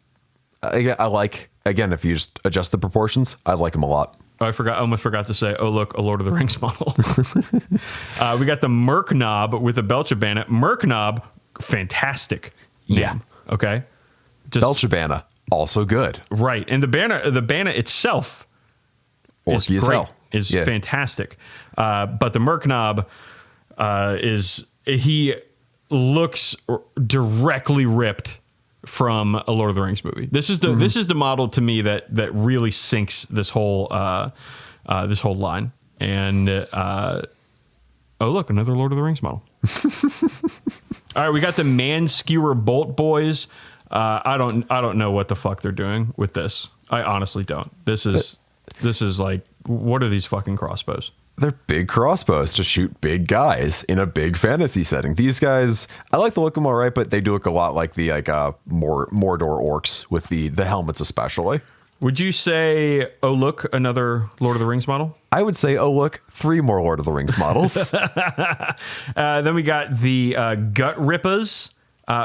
[SPEAKER 2] I like, again, if you just adjust the proportions, I like them a lot.
[SPEAKER 1] Oh, I almost forgot to say, oh, look, a Lord of the Rings model. We got the Merc Knob with a Belchabana. Merc Knob, fantastic name.
[SPEAKER 2] Yeah.
[SPEAKER 1] Okay.
[SPEAKER 2] Belchabana, also good.
[SPEAKER 1] Right. And the Bana itself is great. Is fantastic. But the Merc Knob he looks directly ripped from a Lord of the Rings movie. This is the model to me that really sinks this whole line. And oh, look, another Lord of the Rings model. All right, we got the Man Skewer Bolt Boys. I don't know what the fuck they're doing with this. I honestly don't. This is like, what are these fucking crossbows?
[SPEAKER 2] They're big crossbows to shoot big guys in a big fantasy setting. These guys, I like the look of them all right, but they do look a lot like the Mordor orcs with the helmets especially.
[SPEAKER 1] Would you say, oh, look, another Lord of the Rings model?
[SPEAKER 2] I would say, oh, look, 3 more Lord of the Rings models.
[SPEAKER 1] Then we got the Gut Rippas,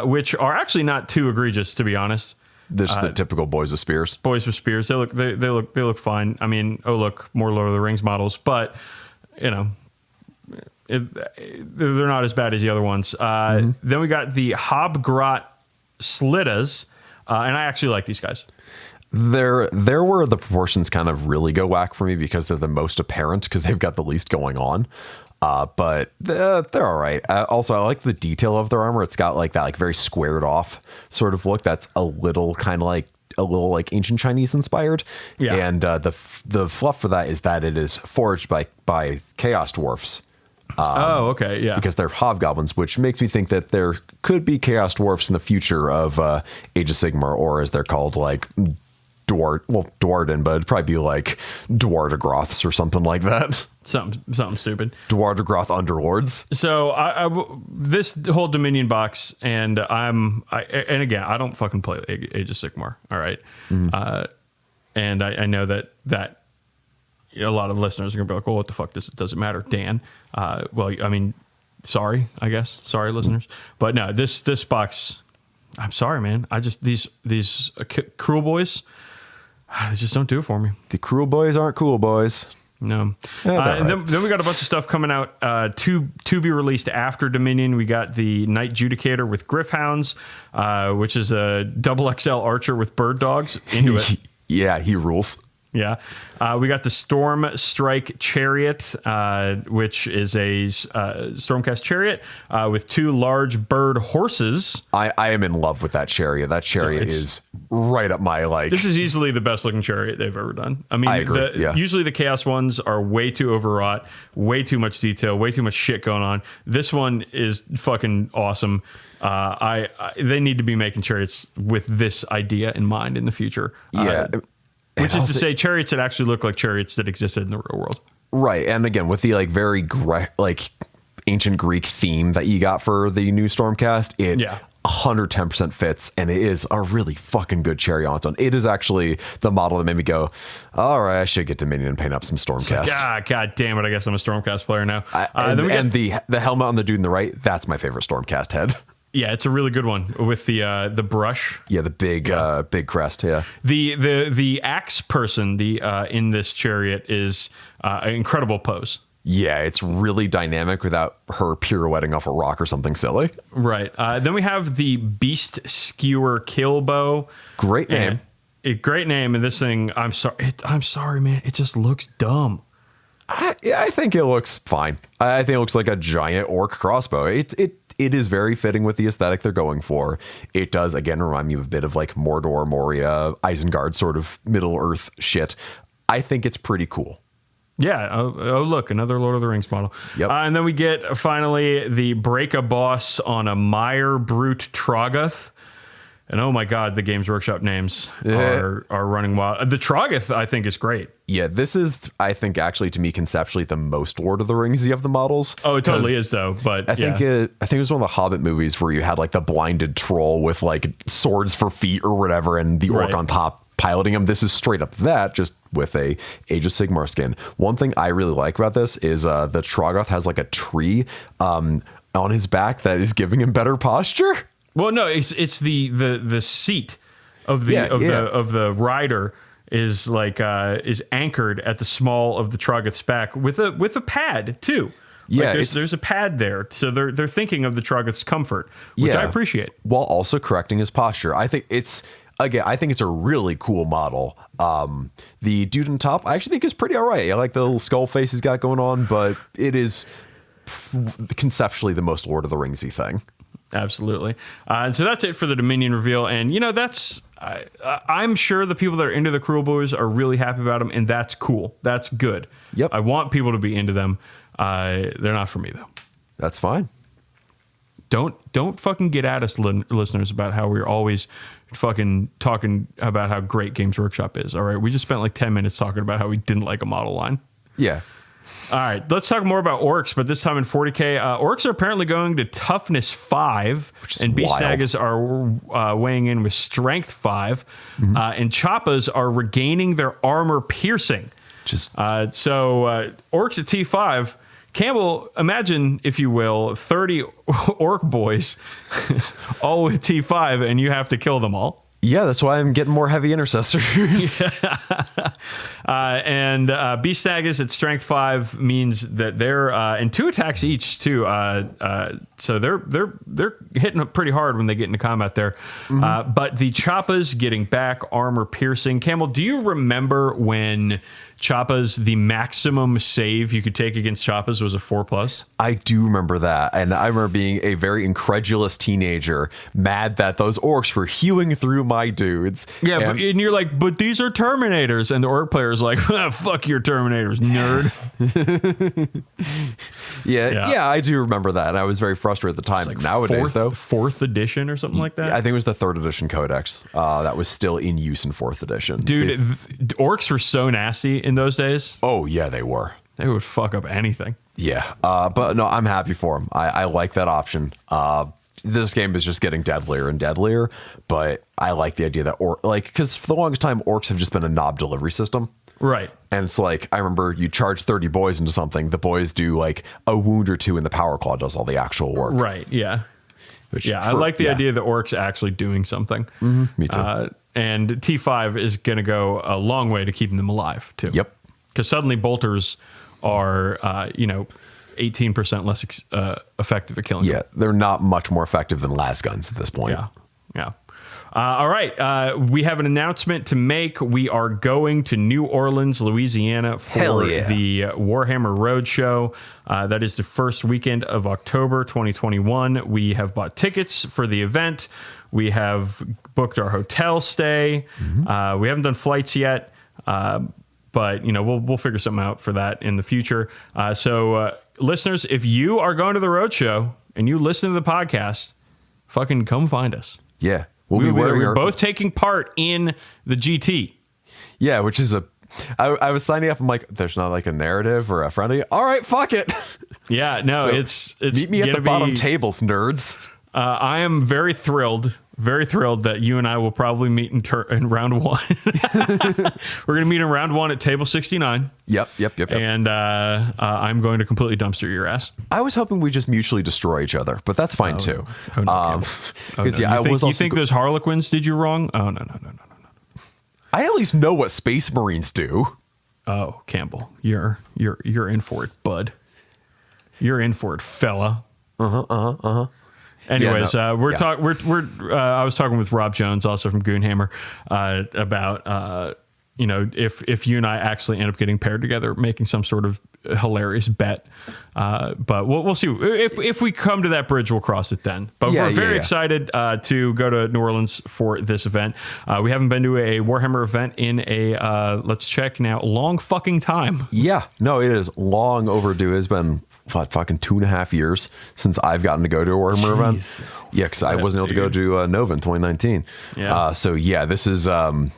[SPEAKER 1] which are actually not too egregious, to be honest.
[SPEAKER 2] This is the typical boys with spears.
[SPEAKER 1] Boys with spears. They look fine. I mean, oh, look, more Lord of the Rings models, but they're not as bad as the other ones. Then we got the Hobgrot Slittas, and I actually like these guys.
[SPEAKER 2] There where the proportions kind of really go whack for me because they're the most apparent because they've got the least going on. But they're all right. Also, I like the detail of their armor. It's got like that like very squared off sort of look. That's a little like ancient Chinese inspired. Yeah. And the fluff for that is that it is forged by chaos dwarfs.
[SPEAKER 1] Okay, yeah.
[SPEAKER 2] Because they're hobgoblins, which makes me think that there could be chaos dwarfs in the future of Age of Sigmar, or as they're called, like Dwarden, but it'd probably be like Dwardagroths or something like that.
[SPEAKER 1] Something stupid.
[SPEAKER 2] Dwardagroth Underlords.
[SPEAKER 1] So this whole Dominion box, and again, I don't fucking play Age of Sigmar. All right. And I know that a lot of listeners are gonna be like, well, what the fuck? This doesn't matter, Dan. Well, I mean, sorry, I guess. Sorry, listeners. But no, this box, I'm sorry, man. I just, these Kruleboyz, they just don't do it for me.
[SPEAKER 2] The Kruleboyz aren't cool boys.
[SPEAKER 1] No. And then we got a bunch of stuff coming out to be released after Dominion. We got the Night Judicator with Griffhounds, which is a double XL archer with bird dogs into it.
[SPEAKER 2] Yeah, he rules.
[SPEAKER 1] Yeah. We got the Storm Strike Chariot, which is a Stormcast chariot with 2 large bird horses.
[SPEAKER 2] I am in love with that chariot. That chariot is right up my like.
[SPEAKER 1] This is easily the best looking chariot they've ever done. I mean,
[SPEAKER 2] I agree,
[SPEAKER 1] usually the Chaos ones are way too overwrought, way too much detail, way too much shit going on. This one is fucking awesome. They need to be making chariots with this idea in mind in the future.
[SPEAKER 2] Yeah.
[SPEAKER 1] Which is to say chariots that actually look like chariots that existed in the real world.
[SPEAKER 2] Right. And again, with the like very ancient Greek theme that you got for the new Stormcast, it 110% fits, and it is a really fucking good cherry on its own. It is actually the model that made me go, all right, I should get Dominion and paint up some Stormcast.
[SPEAKER 1] God damn it, I guess I'm a Stormcast player now.
[SPEAKER 2] The helmet on the dude in the right, that's my favorite Stormcast head.
[SPEAKER 1] Yeah, it's a really good one with the brush.
[SPEAKER 2] Yeah, the big crest. Yeah,
[SPEAKER 1] the axe person in this chariot is an incredible pose.
[SPEAKER 2] Yeah, it's really dynamic without her pirouetting off a rock or something silly.
[SPEAKER 1] Right. Then we have the Beast Skewer Kill Bow.
[SPEAKER 2] Great name.
[SPEAKER 1] Great name. And this thing, I'm sorry, man. It just looks dumb.
[SPEAKER 2] I think it looks fine. I think it looks like a giant orc crossbow. It is very fitting with the aesthetic they're going for. It does, again, remind me of a bit of like Mordor, Moria, Isengard sort of Middle-earth shit. I think it's pretty cool.
[SPEAKER 1] Yeah. Oh, look, another Lord of the Rings model.
[SPEAKER 2] Yep.
[SPEAKER 1] And then we get, finally, the Break a Boss on a Mire Brute Troggoth. And oh my God, the Games Workshop names are running wild. The Troggoth, I think, is great.
[SPEAKER 2] Yeah, this is, I think, actually, to me, conceptually, the most Lord of the Ringsy of the models.
[SPEAKER 1] Oh, it totally is, though. But
[SPEAKER 2] I think it was one of the Hobbit movies where you had like the blinded troll with like swords for feet or whatever, and the orc on top piloting him. This is straight up that, just with a Age of Sigmar skin. One thing I really like about this is the Troggoth has like a tree on his back that is giving him better posture.
[SPEAKER 1] Well, no, it's the seat of the rider is like is anchored at the small of the Troggoth's back with a pad too.
[SPEAKER 2] Yeah,
[SPEAKER 1] like there's a pad there, so they're thinking of the Troggoth's comfort, which I appreciate,
[SPEAKER 2] while also correcting his posture. I think it's a really cool model. The dude on top, I actually think is pretty all right. I like the little skull face he's got going on, but it is conceptually the most Lord of the Ringsy thing.
[SPEAKER 1] Absolutely. And so that's it for the Dominion reveal. And, I'm sure the people that are into the Kruleboyz are really happy about them, and that's cool. That's good.
[SPEAKER 2] Yep.
[SPEAKER 1] I want people to be into them. They're not for me, though.
[SPEAKER 2] That's fine.
[SPEAKER 1] Don't fucking get at us, listeners, about how we're always fucking talking about how great Games Workshop is. All right. We just spent like 10 minutes talking about how we didn't like a model line.
[SPEAKER 2] Yeah.
[SPEAKER 1] All right, let's talk more about orcs, but this time in 40K. Orcs are apparently going to toughness 5, and beast snaggers are weighing in with strength 5, and choppas are regaining their armor piercing. So orcs at T5. Campbell, imagine, if you will, 30 orc boys, all with T5, and you have to kill them all.
[SPEAKER 2] Yeah, that's why I'm getting more heavy intercessors.
[SPEAKER 1] And Beast Snaggers at Strength 5 means that they're and 2 attacks each too. So they're hitting pretty hard when they get into combat there. But the Choppas getting back armor piercing. Camel, do you remember when Choppas, the maximum save you could take against Choppas was a 4+?
[SPEAKER 2] I do remember that. And I remember being a very incredulous teenager, mad that those orcs were hewing through my dudes.
[SPEAKER 1] Yeah, and you're like, but these are Terminators. And the orc player's like, fuck your Terminators, nerd.
[SPEAKER 2] Yeah, I do remember that. And I was very frustrated at the time.
[SPEAKER 1] Like
[SPEAKER 2] nowadays, though.
[SPEAKER 1] 4th edition or something like that?
[SPEAKER 2] I think it was the 3rd edition codex that was still in use in 4th edition.
[SPEAKER 1] Dude, orcs were so nasty in those days.
[SPEAKER 2] Oh, yeah, they were.
[SPEAKER 1] They would fuck up anything.
[SPEAKER 2] Yeah, but no, I'm happy for them. I like that option. This game is just getting deadlier and deadlier, but I like the idea that because for the longest time, orcs have just been a knob delivery system.
[SPEAKER 1] Right.
[SPEAKER 2] And it's like, I remember you charge 30 boys into something, the boys do like a wound or 2, and the power claw does all the actual work.
[SPEAKER 1] Right, yeah. I like the idea that orcs actually doing something.
[SPEAKER 2] Me too.
[SPEAKER 1] And T5 is going to go a long way to keeping them alive, too.
[SPEAKER 2] Yep.
[SPEAKER 1] Because suddenly bolters are, 18% less effective at killing them.
[SPEAKER 2] Yeah, they're not much more effective than las guns at this point.
[SPEAKER 1] Yeah. All right. We have an announcement to make. We are going to New Orleans, Louisiana for the Warhammer Roadshow. That is the first weekend of October 2021. We have bought tickets for the event. We have booked our hotel stay. Mm-hmm. We haven't done flights yet, but we'll figure something out for that in the future. So listeners, if you are going to the Roadshow and you listen to the podcast, fucking come find us.
[SPEAKER 2] Yeah.
[SPEAKER 1] We're both taking part in the GT.
[SPEAKER 2] Yeah, which is I was signing up. I'm like, there's not like a narrative or a friendly. All right, fuck it.
[SPEAKER 1] Yeah, no, so it's
[SPEAKER 2] meet me at the bottom tables, nerds.
[SPEAKER 1] I am very thrilled that you and I will probably meet in round one. We're going to meet in round one at table 69.
[SPEAKER 2] Yep.
[SPEAKER 1] And I'm going to completely dumpster your ass.
[SPEAKER 2] I was hoping we just mutually destroy each other, but that's fine too.
[SPEAKER 1] No. You think those Harlequins did you wrong? Oh, no.
[SPEAKER 2] I at least know what Space Marines do.
[SPEAKER 1] Oh, Campbell, you're in for it, bud. You're in for it, fella. Anyways, I was talking with Rob Jones, also from Goonhammer, about if you and I actually end up getting paired together, making some sort of hilarious bet. But we'll see if we come to that bridge. We'll cross it then. But we're very excited to go to New Orleans for this event. We haven't been to a Warhammer event in a let's check now long fucking time.
[SPEAKER 2] Yeah, no, it is long overdue. It's been fucking 2.5 years since I've gotten to go to a Warhammer event. Yeah, because I wasn't able to go to Nova in 2019. Yeah. So yeah, this is a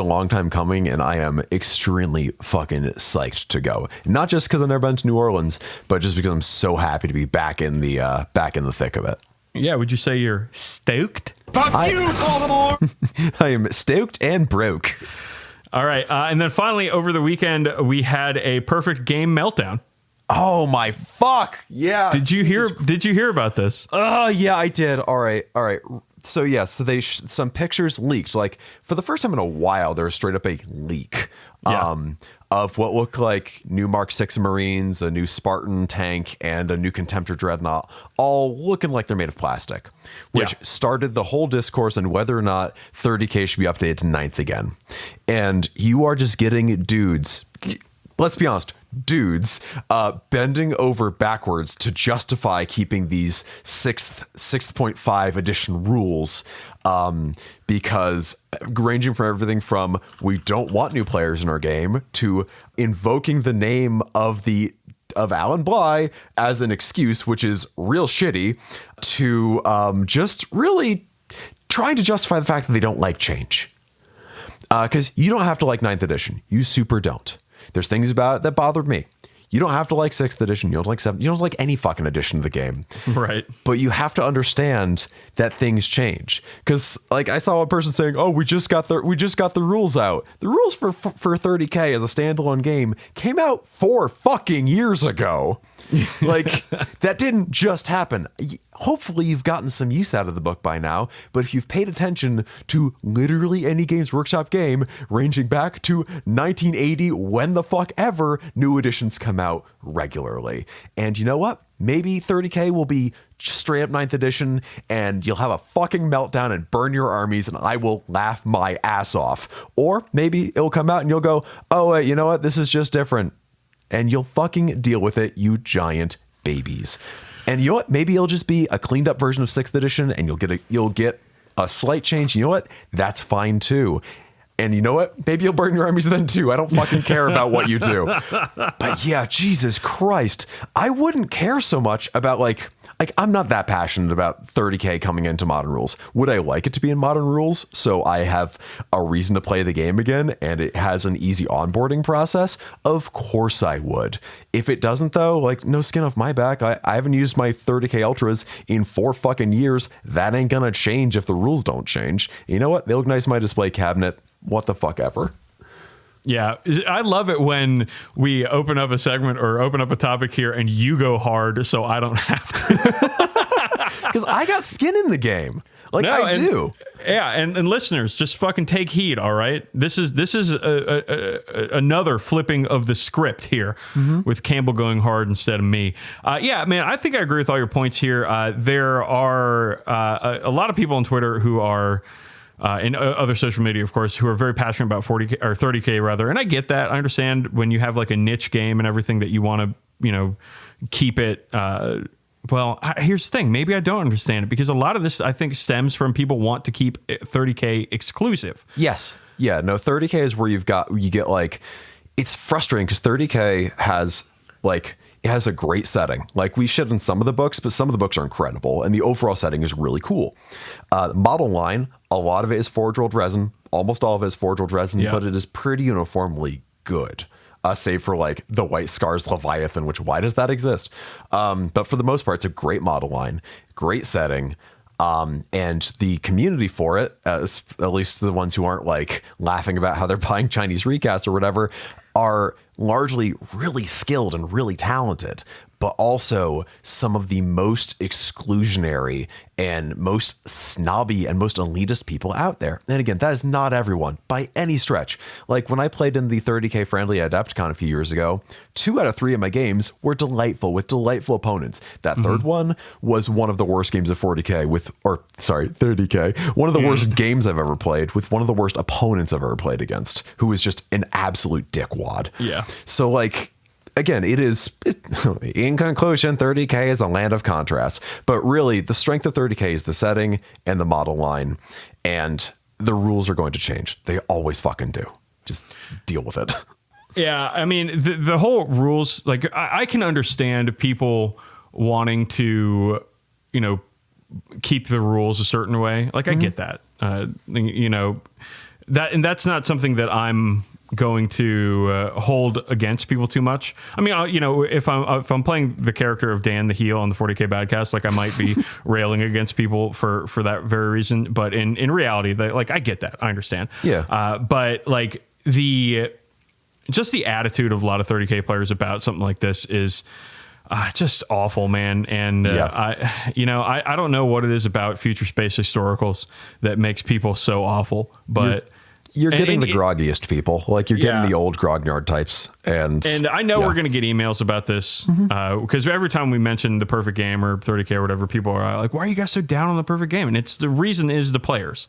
[SPEAKER 2] long time coming, and I am extremely fucking psyched to go. Not just because I've never been to New Orleans, but just because I'm so happy to be back in the thick of it.
[SPEAKER 1] Yeah, would you say you're stoked?
[SPEAKER 3] Fuck you, Baltimore!
[SPEAKER 2] I am stoked and broke.
[SPEAKER 1] All right, and then finally over the weekend we had a perfect game meltdown.
[SPEAKER 2] Oh my fuck! Yeah.
[SPEAKER 1] Did you hear about this?
[SPEAKER 2] Oh yeah, I did. All right. So they some pictures leaked. Like for the first time in a while, there was straight up a leak of what looked like new Mark 6 Marines, a new Spartan tank, and a new Contemptor Dreadnought, all looking like they're made of plastic, which started the whole discourse on whether or not 30K should be updated to 9th again. And you are just getting dudes. Let's be honest, dudes bending over backwards to justify keeping these 6.5 edition rules, because ranging from everything from we don't want new players in our game to invoking the name of Alan Bly as an excuse, which is real shitty, to just really trying to justify the fact that they don't like change. Because you don't have to like 9th edition. You super don't. There's things about it that bothered me. You don't have to like 6th edition. You don't like 7th. You don't like any fucking edition of the game.
[SPEAKER 1] Right.
[SPEAKER 2] But you have to understand that things change. Because like I saw one person saying, "Oh, we just got the rules out." The rules for 30K as a standalone game came out 4 fucking years ago. Like that didn't just happen. Hopefully you've gotten some use out of the book by now, but if you've paid attention to literally any Games Workshop game ranging back to 1980, when the fuck ever, new editions come out regularly. And you know what? Maybe 30K will be straight up 9th edition and you'll have a fucking meltdown and burn your armies and I will laugh my ass off. Or maybe it'll come out and you'll go, "Oh, wait, you know what? This is just different." And you'll fucking deal with it, you giant babies. And you know what? Maybe it'll just be a cleaned up version of 6th edition and you'll get a slight change. You know what? That's fine too. And you know what? Maybe you'll burn your armies then too. I don't fucking care about what you do. But yeah, Jesus Christ. I wouldn't care so much about like I'm not that passionate about 30K coming into modern rules. Would I like it to be in modern rules so I have a reason to play the game again and it has an easy onboarding process? Of course I would. If it doesn't though, like no skin off my back. I haven't used my 30K Ultras in 4 fucking years. That ain't gonna change if the rules don't change. You know what? They look nice in my display cabinet. What the fuck ever.
[SPEAKER 1] Yeah, I love it when we open up a segment or open up a topic here and you go hard so I don't have to.
[SPEAKER 2] Because I got skin in the game. Like I do.
[SPEAKER 1] Yeah, and listeners, just fucking take heed, all right? This is another flipping of the script here with Campbell going hard instead of me. Yeah, man, I think I agree with all your points here. There are a lot of people on Twitter who are and other social media, of course, who are very passionate about 40K or 30K rather. And I get that. I understand when you have like a niche game and everything that you want to, keep it. Here's the thing. Maybe I don't understand it because a lot of this, I think, stems from people want to keep 30K exclusive.
[SPEAKER 2] Yes. Yeah. No, 30K is where you get like, it's frustrating because 30K has like, it has a great setting. Like we shit in some of the books, but some of the books are incredible. And the overall setting is really cool. Model line, a lot of it is Forge World resin. Almost all of it is Forge World resin, but it is pretty uniformly good. Save for like the White Scars Leviathan, which why does that exist? But for the most part, it's a great model line, great setting. And the community for it, at least the ones who aren't like laughing about how they're buying Chinese recasts or whatever, are largely really skilled and really talented, but also some of the most exclusionary and most snobby and most elitist people out there. And again, that is not everyone by any stretch. Like when I played in the 30K friendly Adepticon a few years ago, 2 out of 3 of my games were delightful with delightful opponents. That third one was one of the worst games of 30K, one of the worst games I've ever played with one of the worst opponents I've ever played against, who was just an absolute dickwad.
[SPEAKER 1] Yeah.
[SPEAKER 2] So like, again, in conclusion, 30K is a land of contrast, but really the strength of 30K is the setting and the model line, and the rules are going to change. They always fucking do. Just deal with it.
[SPEAKER 1] Yeah. I mean, the whole rules, like I can understand people wanting to, keep the rules a certain way. Like I get that, that's not something that I'm going to hold against people too much. I mean, if I'm playing the character of Dan the Heel on the 40K Badcast, like I might be railing against people for that very reason. But in reality, I get that. I understand.
[SPEAKER 2] Yeah.
[SPEAKER 1] But like the attitude of a lot of 30K players about something like this is just awful, man. And I don't know what it is about Future Space Historicals that makes people so awful, but
[SPEAKER 2] you're getting the groggiest people. Like you're getting the old grognard types. And
[SPEAKER 1] I know we're going to get emails about this because every time we mention the perfect game or 30K or whatever, people are like, why are you guys so down on the perfect game? And the reason is the players.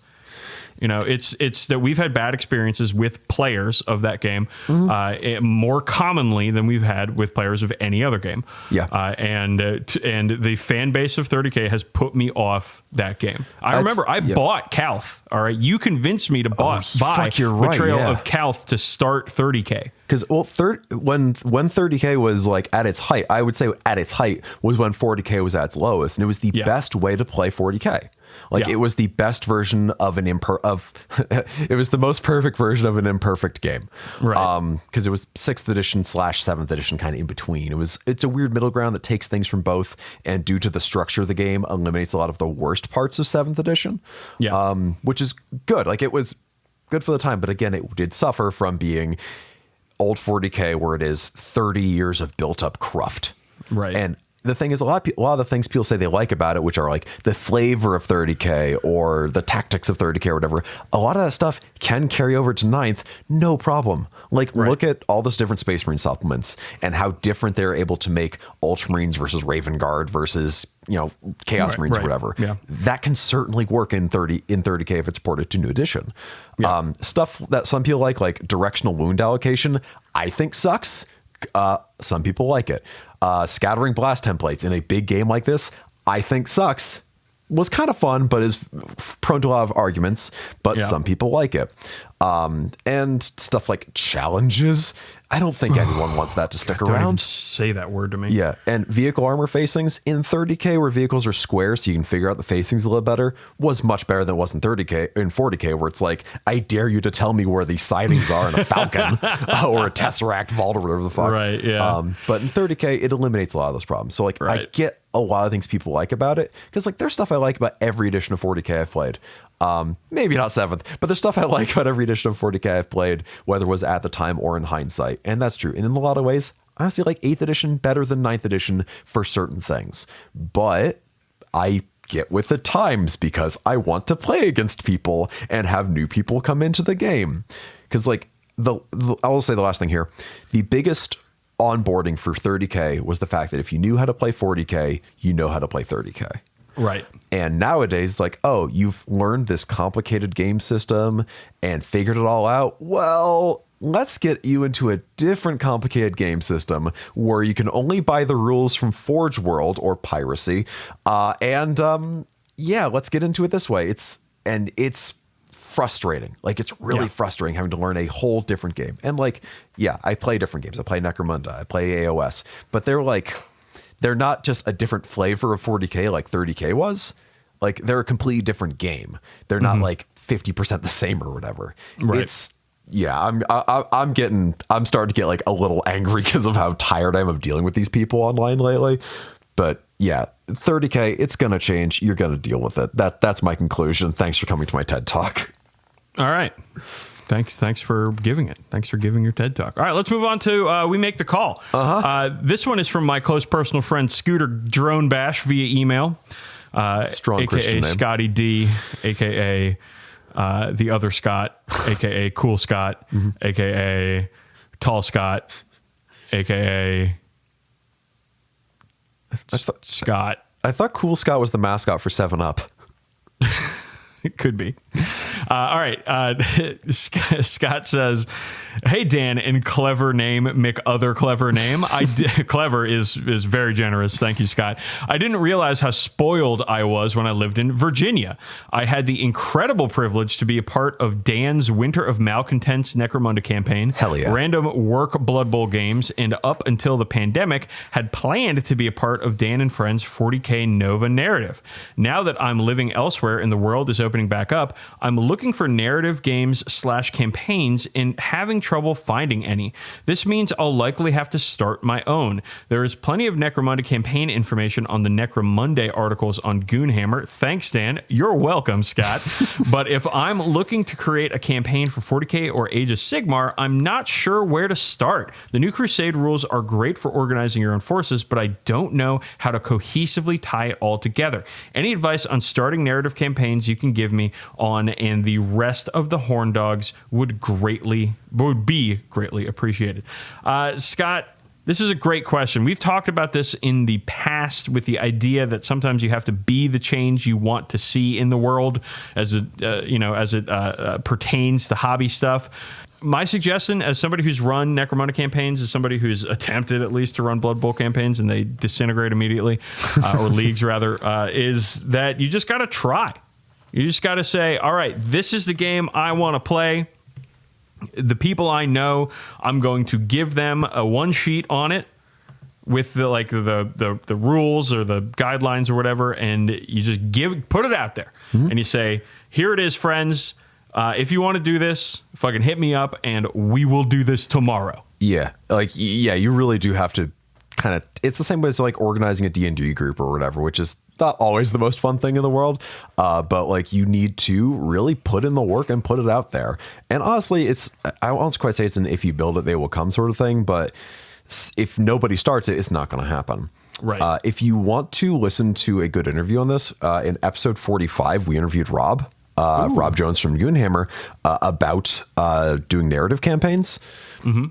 [SPEAKER 1] It's that we've had bad experiences with players of that game more commonly than we've had with players of any other game.
[SPEAKER 2] Yeah.
[SPEAKER 1] And the fan base of 30K has put me off that game. I remember I bought Calth. All right. You convinced me to buy Betrayal of Calth to start 30K.
[SPEAKER 2] Because when 30K was like at its height, I would say at its height was when 40K was at its lowest, and it was the best way to play 40K. Like it was the best version of it was the most perfect version of an imperfect game.
[SPEAKER 1] Right.
[SPEAKER 2] Because it was 6th edition / 7th edition kind of in between. It's a weird middle ground that takes things from both, and due to the structure of the game, eliminates a lot of the worst parts of 7th edition.
[SPEAKER 1] Yeah.
[SPEAKER 2] Which is good. Like it was good for the time, but again, it did suffer from being old 40K where it is 30 years of built up cruft.
[SPEAKER 1] Right.
[SPEAKER 2] And the thing is, a lot of the things people say they like about it, which are like the flavor of 30K or the tactics of 30K or whatever, a lot of that stuff can carry over to 9th, no problem. Like, look at all those different Space Marine supplements and how different they're able to make Ultramarines versus Raven Guard versus, Chaos Marines or whatever.
[SPEAKER 1] Yeah.
[SPEAKER 2] That can certainly work in 30K if it's ported to New Edition. Yeah. Stuff that some people like directional wound allocation, I think sucks. Some people like it. Scattering blast templates in a big game like this, I think sucks. Was kind of fun, but is prone to a lot of arguments, but some people like it. And stuff like challenges, I don't think anyone wants that to stick around.
[SPEAKER 1] Don't even say that word to me.
[SPEAKER 2] Yeah, and vehicle armor facings in 30K, where vehicles are square, so you can figure out the facings a little better, was much better than it was in 40K, where it's like, I dare you to tell me where the sidings are in a Falcon or a Tesseract Vault or whatever the fuck.
[SPEAKER 1] Right. Yeah.
[SPEAKER 2] But in 30K, it eliminates a lot of those problems. So like, I get a lot of things people like about it, because like there's stuff I like about every edition of 40K I've played. Maybe not 7th, but there's stuff I like about every edition of 40K I've played, whether it was at the time or in hindsight. And that's true. And in a lot of ways, I honestly like 8th edition better than 9th edition for certain things. But I get with the times because I want to play against people and have new people come into the game. Because like, I'll say the last thing here. The biggest onboarding for 30K was the fact that if you knew how to play 40K, you know how to play 30K.
[SPEAKER 1] Right.
[SPEAKER 2] And nowadays, it's like, oh, you've learned this complicated game system and figured it all out. Well, let's get you into a different complicated game system where you can only buy the rules from Forge World or Piracy. Let's get into it this way. It's frustrating. Like, it's really frustrating having to learn a whole different game. And like, I play different games. I play Necromunda. I play AOS. But they're not just a different flavor of 40K like 30K was. Like, they're a completely different game. They're not like 50% the same or whatever.
[SPEAKER 1] Right.
[SPEAKER 2] I'm starting to get like a little angry because of how tired I am of dealing with these people online lately. But yeah, 30K, it's going to change. You're going to deal with it. That's my conclusion. Thanks for coming to my TED Talk.
[SPEAKER 1] All right. Thanks for giving it. Thanks for giving your TED Talk. All right, let's move on to We Make the Call. This one is from my close personal friend Scooter Drone Bash via email.
[SPEAKER 2] Strong
[SPEAKER 1] AKA
[SPEAKER 2] Christian name.
[SPEAKER 1] Scotty D, AKA the other Scott, AKA Cool Scott, AKA Tall Scott, AKA Scott.
[SPEAKER 2] I thought Cool Scott was the mascot for 7-Up.
[SPEAKER 1] It could be. All right. Scott says, "Hey Dan, and clever name, other clever name." Clever is very generous. Thank you, Scott. I didn't realize how spoiled I was when I lived in Virginia. I had the incredible privilege to be a part of Dan's Winter of Malcontents Necromunda campaign.
[SPEAKER 2] Hell yeah.
[SPEAKER 1] Random work Blood Bowl games, and up until the pandemic, had planned to be a part of Dan and Friends 40K Nova narrative. Now that I'm living elsewhere and the world is opening back up, I'm looking for narrative games / campaigns and having trouble finding any. This means I'll likely have to start my own. There is plenty of Necromunda campaign information on the Necromunday articles on Goonhammer. Thanks, Dan. You're welcome, Scott. But if I'm looking to create a campaign for 40K or Age of Sigmar, I'm not sure where to start. The new Crusade rules are great for organizing your own forces, but I don't know how to cohesively tie it all together. Any advice on starting narrative campaigns you can give me on, and the rest of the Horn Dogs would be greatly appreciated. Scott, this is a great question. We've talked about this in the past with the idea that sometimes you have to be the change you want to see in the world as it pertains to hobby stuff. My suggestion, as somebody who's run Necromunda campaigns, as somebody who's attempted at least to run Blood Bowl campaigns and they disintegrate immediately, or leagues rather, is that you just got to try. You just got to say, all right, this is the game I want to play. The people I know, I'm going to give them a one sheet on it with the rules or the guidelines or whatever, and you just put it out there. And you say, here it is, friends. If you want to do this, fucking hit me up and we will do this tomorrow.
[SPEAKER 2] Yeah. You really do have to kind of, it's the same way as like organizing a D&D group or whatever, which is not always the most fun thing in the world. But like, you need to really put in the work and put it out there. And honestly, I won't quite say it's an if you build it, they will come sort of thing, but if nobody starts it, it's not going to happen.
[SPEAKER 1] Right.
[SPEAKER 2] If you want to listen to a good interview on this, in episode 45, we interviewed Rob Jones from Goonhammer, about doing narrative campaigns.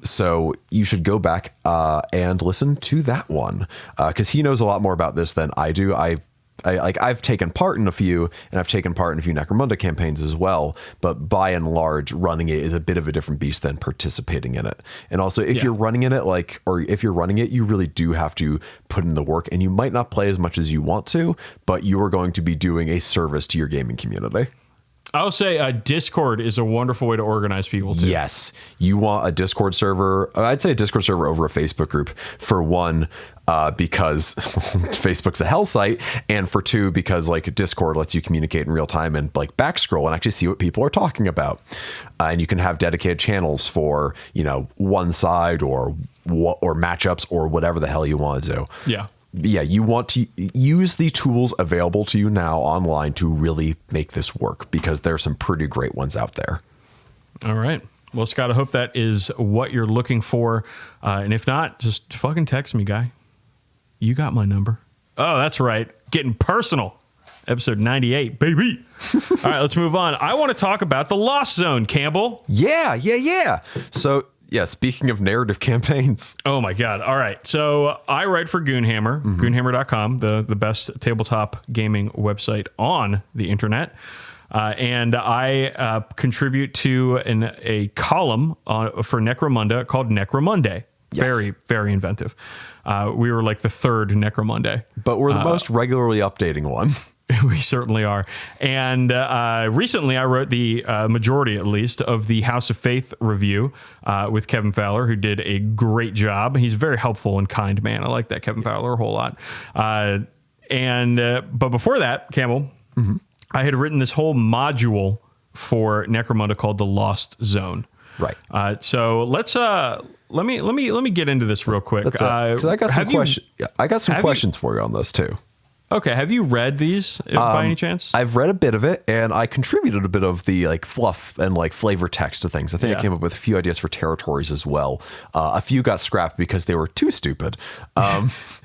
[SPEAKER 2] So you should go back and listen to that one, because he knows a lot more about this than I do. I've taken part in a few, and I've taken part in a few Necromunda campaigns as well, but by and large, running it is a bit of a different beast than participating in it. And also, if you're running in it, if you're running it, you really do have to put in the work, and you might not play as much as you want to, but you are going to be doing a service to your gaming community.
[SPEAKER 1] I'll say Discord is a wonderful way to organize people too.
[SPEAKER 2] Yes. You want a Discord server. I'd say a Discord server over a Facebook group, for one, because Facebook's a hell site, and for two, because like Discord lets you communicate in real time and like back scroll and actually see what people are talking about. And you can have dedicated channels for, one side or matchups or whatever the hell you want to do. Yeah, you want to use the tools available to you now online to really make this work, because there are some pretty great ones out there.
[SPEAKER 1] All right. Well, Scott, I hope that is what you're looking for. And if not, just fucking text me, guy. You got my number. Oh, that's right. Getting personal. Episode 98, baby. All right, let's move on. I want to talk about the Lost Zone, Campbell.
[SPEAKER 2] Yeah. So Yeah, speaking of narrative campaigns.
[SPEAKER 1] Oh my God. All right. So I write for Goonhammer, goonhammer.com, the best tabletop gaming website on the internet. And I contribute to a column for Necromunda called Necromonday.
[SPEAKER 2] Yes.
[SPEAKER 1] Very, very inventive. We were like the third Necromonday.
[SPEAKER 2] But we're the most regularly updating one.
[SPEAKER 1] We certainly are. And recently I wrote the majority, at least, of the House of Faith review with Kevin Fowler, who did a great job. He's a very helpful and kind man. I like that Kevin Fowler a whole lot. But before that, Campbell, I had written this whole module for Necromunda called the Lost Zone.
[SPEAKER 2] Right.
[SPEAKER 1] So let's let me get into this real quick.
[SPEAKER 2] Because I got some questions. I got some questions for you on this too.
[SPEAKER 1] Okay, have you read these by any chance?
[SPEAKER 2] I've read a bit of it, and I contributed a bit of the like fluff and like flavor text to things. I think I came up with a few ideas for territories as well. A few got scrapped because they were too stupid.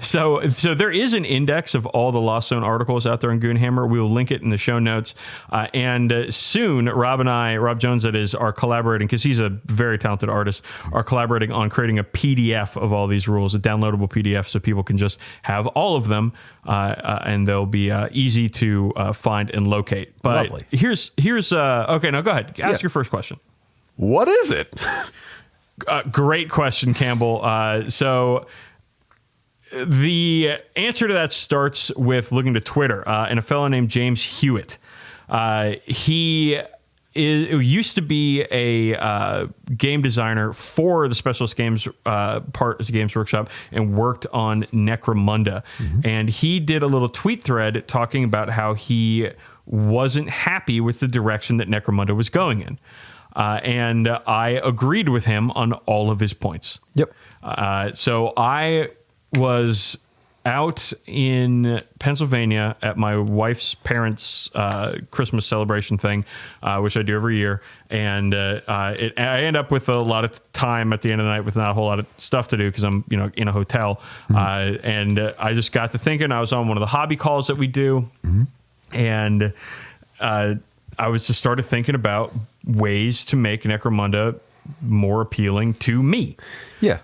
[SPEAKER 1] So there is an index of all the Lost Zone articles out there on Goonhammer. We will link it in the show notes. And soon, Rob Jones, that is, are collaborating, because he's a very talented artist, are collaborating on creating a PDF of all these rules, a downloadable PDF, so people can just have all of them. And they'll be easy to find and locate. But
[SPEAKER 2] lovely.
[SPEAKER 1] Here's okay. Now go ahead. Ask your first question.
[SPEAKER 2] What is it?
[SPEAKER 1] Great question, Campbell. So the answer to that starts with looking to Twitter and a fellow named James Hewitt. He used to be a game designer for the Specialist Games Games Workshop and worked on Necromunda. And he did a little tweet thread talking about how he wasn't happy with the direction that Necromunda was going in. And I agreed with him on all of his points.
[SPEAKER 2] Yep.
[SPEAKER 1] So I was out in Pennsylvania at my wife's parents' Christmas celebration thing, which I do every year. And I end up with a lot of time at the end of the night with not a whole lot of stuff to do because I'm in a hotel. And I just got to thinking. I was on one of the hobby calls that we do. And I was just started thinking about ways to make Necromunda more appealing to me.
[SPEAKER 2] Yeah.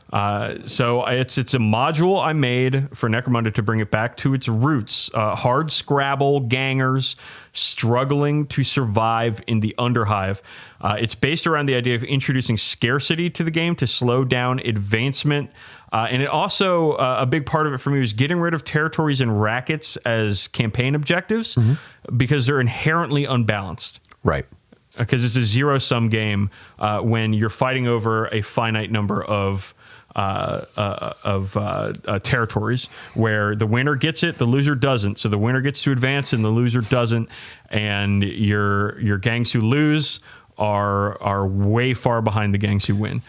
[SPEAKER 1] So it's a module I made for Necromunda to bring it back to its roots. Hard Scrabble gangers struggling to survive in the Underhive. It's based around the idea of introducing scarcity to the game to slow down advancement. And it also, a big part of it for me was getting rid of territories and rackets as campaign objectives because they're inherently unbalanced.
[SPEAKER 2] Right.
[SPEAKER 1] Because it's a zero-sum game when you're fighting over a finite number of territories, where the winner gets it, the loser doesn't. So the winner gets to advance and the loser doesn't, and your gangs who lose are way far behind the gangs who win.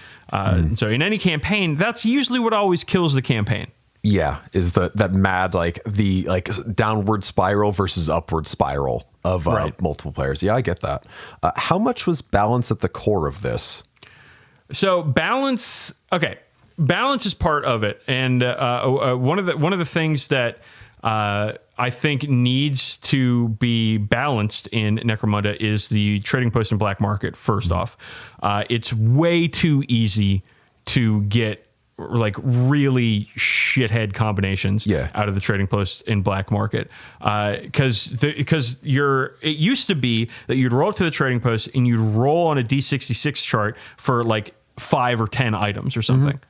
[SPEAKER 1] So in any campaign, that's usually what always kills the campaign.
[SPEAKER 2] Yeah, is that mad the downward spiral versus upward spiral of multiple players. Yeah, I get that. How much was balance at the core of this?
[SPEAKER 1] So balance is part of it, and one of the things that I think needs to be balanced in Necromunda is the trading post and black market. First off, it's way too easy to get like really shithead combinations out of the trading post in black market, because it used to be that you'd roll up to the trading post and you'd roll on a D66 chart for like 5 or 10 items or something,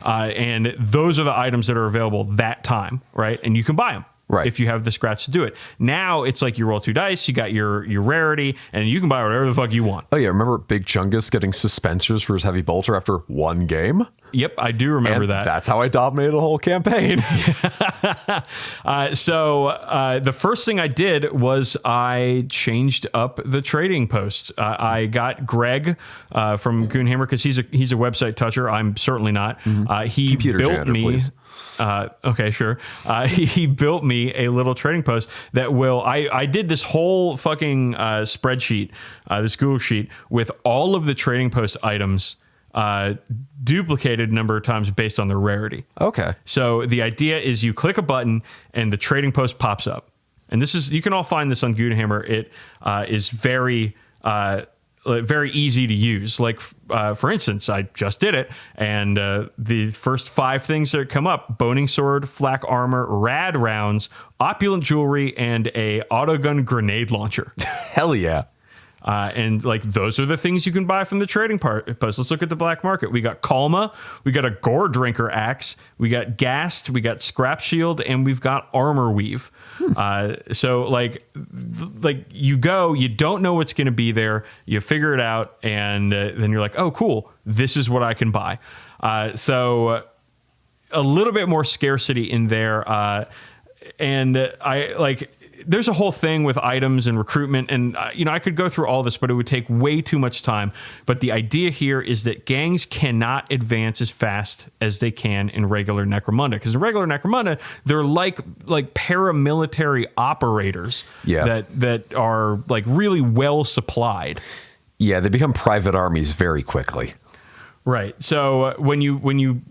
[SPEAKER 1] and those are the items that are available that time, right? And you can buy them. Right. If you have the scratch to do it. Now it's like you roll 2 dice, you got your rarity, and you can buy whatever the fuck you want.
[SPEAKER 2] Oh yeah, remember Big Chungus getting suspensors for his heavy bolter after 1 game?
[SPEAKER 1] Yep, I do remember that.
[SPEAKER 2] That's how I dominated the whole campaign.
[SPEAKER 1] So the first thing I did was I changed up the trading post. I got Greg from Goonhammer, because he's a website toucher. I'm certainly not. He
[SPEAKER 2] Computer
[SPEAKER 1] built
[SPEAKER 2] janitor,
[SPEAKER 1] me.
[SPEAKER 2] Please.
[SPEAKER 1] Okay, sure. He built me a little trading post that will. I did this whole fucking spreadsheet, this Google sheet with all of the trading post items duplicated a number of times based on their rarity.
[SPEAKER 2] Okay.
[SPEAKER 1] So the idea is you click a button and the trading post pops up. And this is, you can all find this on Goonhammer. It is very easy to use. Like for instance, I just did it, and the first 5 things that come up: boning sword, flak armor, rad rounds, opulent jewelry, and a autogun grenade launcher.
[SPEAKER 2] Hell yeah.
[SPEAKER 1] And like those are the things you can buy from the trading post. Let's look at the black market. We got Kalma, we got a Gore Drinker axe, we got Gast, we got Scrap Shield, and we've got Armor Weave. So like you go, you don't know what's going to be there, you figure it out, and then you're like, oh, cool, this is what I can buy. So a little bit more scarcity in there, and I like. There's a whole thing with items and recruitment, and I could go through all this, but it would take way too much time. But the idea here is that gangs cannot advance as fast as they can in regular Necromunda, because in regular Necromunda, they're like paramilitary operators that are like really well supplied.
[SPEAKER 2] Yeah, they become private armies very quickly.
[SPEAKER 1] Right. So when you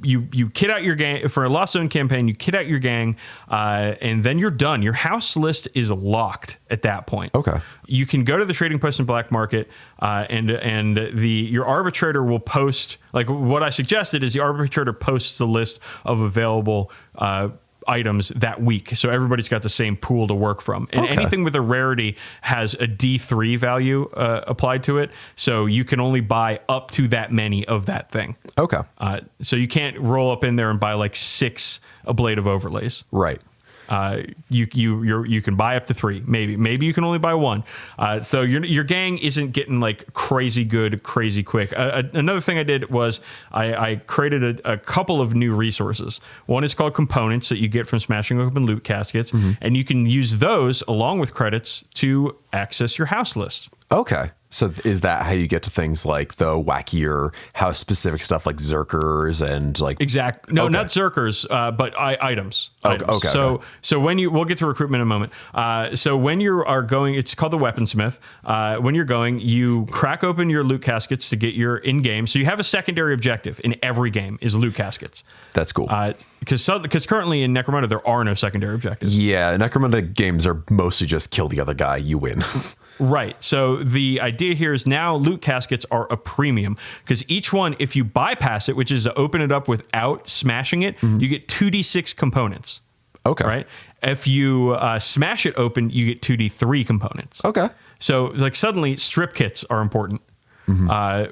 [SPEAKER 1] kit out your gang for a Lost Zone campaign, you kit out your gang, and then you're done. Your house list is locked at that point.
[SPEAKER 2] Okay.
[SPEAKER 1] You can go to the trading post and black market, and your arbitrator will post, like what I suggested is the arbitrator posts the list of available items that week, so everybody's got the same pool to work from, and anything with a rarity has a D3 value applied to it, so you can only buy up to that many of that thing. So you can't roll up in there and buy like 6 ablative overlays.
[SPEAKER 2] Right.
[SPEAKER 1] You can buy up to 3, maybe you can only buy 1. So your gang isn't getting like crazy good, crazy quick. Another thing I did was I created a couple of new resources. One is called components that you get from smashing open loot caskets, and you can use those along with credits to access your house list.
[SPEAKER 2] Okay. So is that how you get to things like the wackier house-specific stuff like Zerkers and like...
[SPEAKER 1] Not Zerkers, but items.
[SPEAKER 2] Okay.
[SPEAKER 1] So when we'll get to recruitment in a moment. So when you are going, it's called the Weaponsmith. When you're going, you crack open your loot caskets to get your in-game. So you have a secondary objective in every game is loot caskets.
[SPEAKER 2] That's cool.
[SPEAKER 1] Because currently in Necromunda, there are no secondary objectives.
[SPEAKER 2] Yeah, Necromunda games are mostly just kill the other guy, you win.
[SPEAKER 1] Right. So the idea here is now loot caskets are a premium because each one, if you bypass it, which is to open it up without smashing it, you get 2d6 components.
[SPEAKER 2] Okay.
[SPEAKER 1] Right. If you smash it open, you get 2d3 components.
[SPEAKER 2] Okay.
[SPEAKER 1] So like suddenly strip kits are important.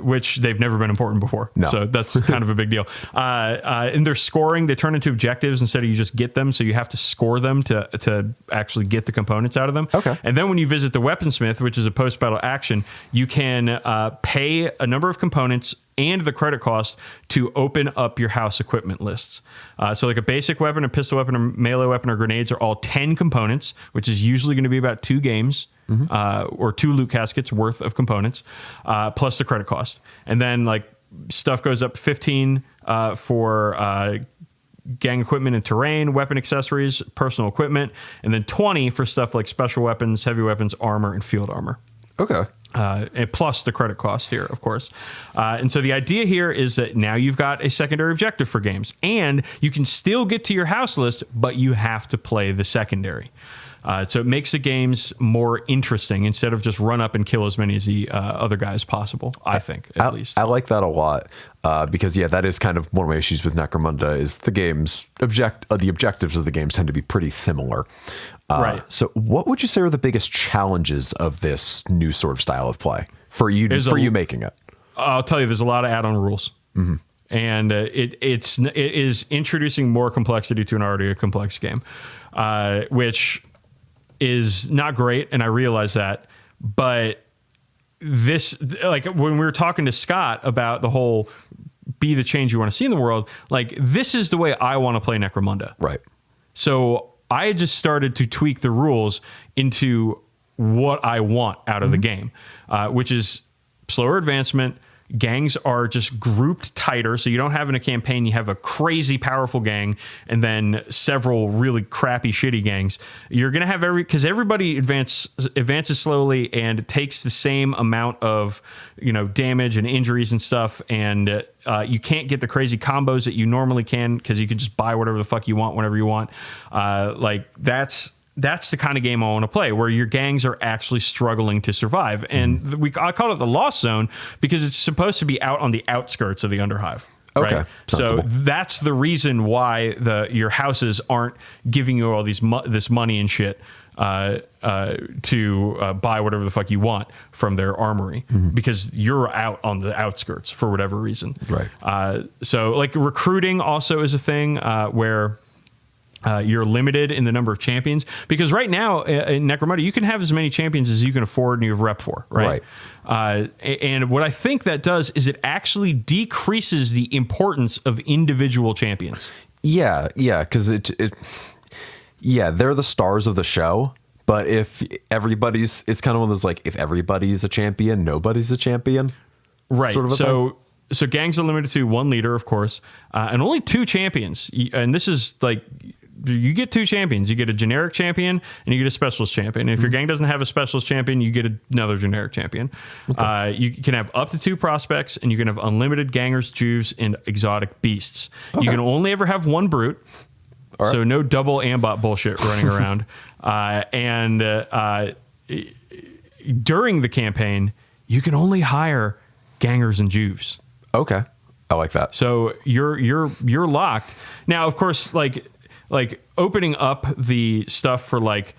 [SPEAKER 1] Which they've never been important before.
[SPEAKER 2] No.
[SPEAKER 1] So that's kind of a big deal. And they're scoring. They turn into objectives instead of you just get them. So you have to score them to actually get the components out of them.
[SPEAKER 2] Okay.
[SPEAKER 1] And then when you visit the Weaponsmith, which is a post-battle action, you can pay a number of components and the credit cost to open up your house equipment lists. So like a basic weapon, a pistol weapon, a melee weapon, or grenades are all 10 components, which is usually going to be about 2 games. Or 2 loot caskets worth of components, plus the credit cost. And then like stuff goes up 15 for gang equipment and terrain, weapon accessories, personal equipment, and then 20 for stuff like special weapons, heavy weapons, armor, and field armor.
[SPEAKER 2] Okay.
[SPEAKER 1] And plus the credit cost here, of course. And so the idea here is that now you've got a secondary objective for games, and you can still get to your house list, but you have to play the secondary. So it makes the games more interesting instead of just run up and kill as many as the other guys possible, I think, at least.
[SPEAKER 2] I like that a lot because, that is kind of one of my issues with Necromunda is the games, the objectives of the games tend to be pretty similar.
[SPEAKER 1] Right.
[SPEAKER 2] So what would you say are the biggest challenges of this new sort of style of play for you making it?
[SPEAKER 1] I'll tell you, there's a lot of add-on rules. And it is introducing more complexity to an already complex game, which is not great, and I realize that, but this, like when we were talking to Scott about the whole be the change you want to see in the world, like this is the way I want to play Necromunda.
[SPEAKER 2] Right.
[SPEAKER 1] So I just started to tweak the rules into what I want out of the game, which is slower advancement. Gangs are just grouped tighter, so you don't have in a campaign, you have a crazy powerful gang and then several really crappy, shitty gangs. You're going to have because everybody advances slowly and it takes the same amount of, damage and injuries and stuff, and you can't get the crazy combos that you normally can because you can just buy whatever the fuck you want whenever you want. That's that's the kind of game I want to play, where your gangs are actually struggling to survive. And I call it the Lost Zone because it's supposed to be out on the outskirts of the Underhive.
[SPEAKER 2] Okay.
[SPEAKER 1] Right? So that's the reason why your houses aren't giving you all this money and shit to buy whatever the fuck you want from their armory, because you're out on the outskirts for whatever reason.
[SPEAKER 2] Right.
[SPEAKER 1] So like recruiting also is a thing where you're limited in the number of champions, because right now in Necromunda you can have as many champions as you can afford and you have rep for, right? And what I think that does is it actually decreases the importance of individual champions.
[SPEAKER 2] Yeah, because they're the stars of the show. But if it's kind of one of those, like, if everybody's a champion, nobody's a champion.
[SPEAKER 1] Right.
[SPEAKER 2] Sort of
[SPEAKER 1] so gangs are limited to one leader, of course, and only 2 champions. And this is like, you get 2 champions. You get a generic champion and you get a specialist champion. And if your gang doesn't have a specialist champion, you get another generic champion. Okay. You can have up to 2 prospects, and you can have unlimited gangers, Juves, and exotic beasts. Okay. You can only ever have 1 brute. Right. So no double ambot bullshit running around. During the campaign, you can only hire gangers and Juves.
[SPEAKER 2] Okay, I like that.
[SPEAKER 1] So you're locked. Now, of course, like opening up the stuff for like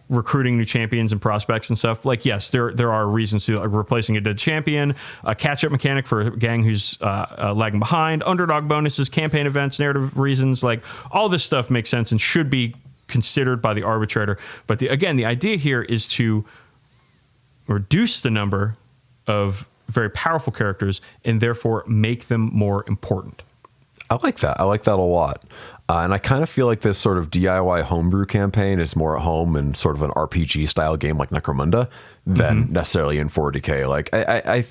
[SPEAKER 1] recruiting new champions and prospects and stuff. Like, yes, there are reasons to, like, replacing a dead champion, a catch-up mechanic for a gang who's lagging behind, underdog bonuses, campaign events, narrative reasons. Like, all this stuff makes sense and should be considered by the arbitrator. But the idea here is to reduce the number of very powerful characters and therefore make them more important.
[SPEAKER 2] I like that. I like that a lot. And I kind of feel like this sort of DIY homebrew campaign is more at home in sort of an RPG style game like Necromunda than necessarily in 40K. Like I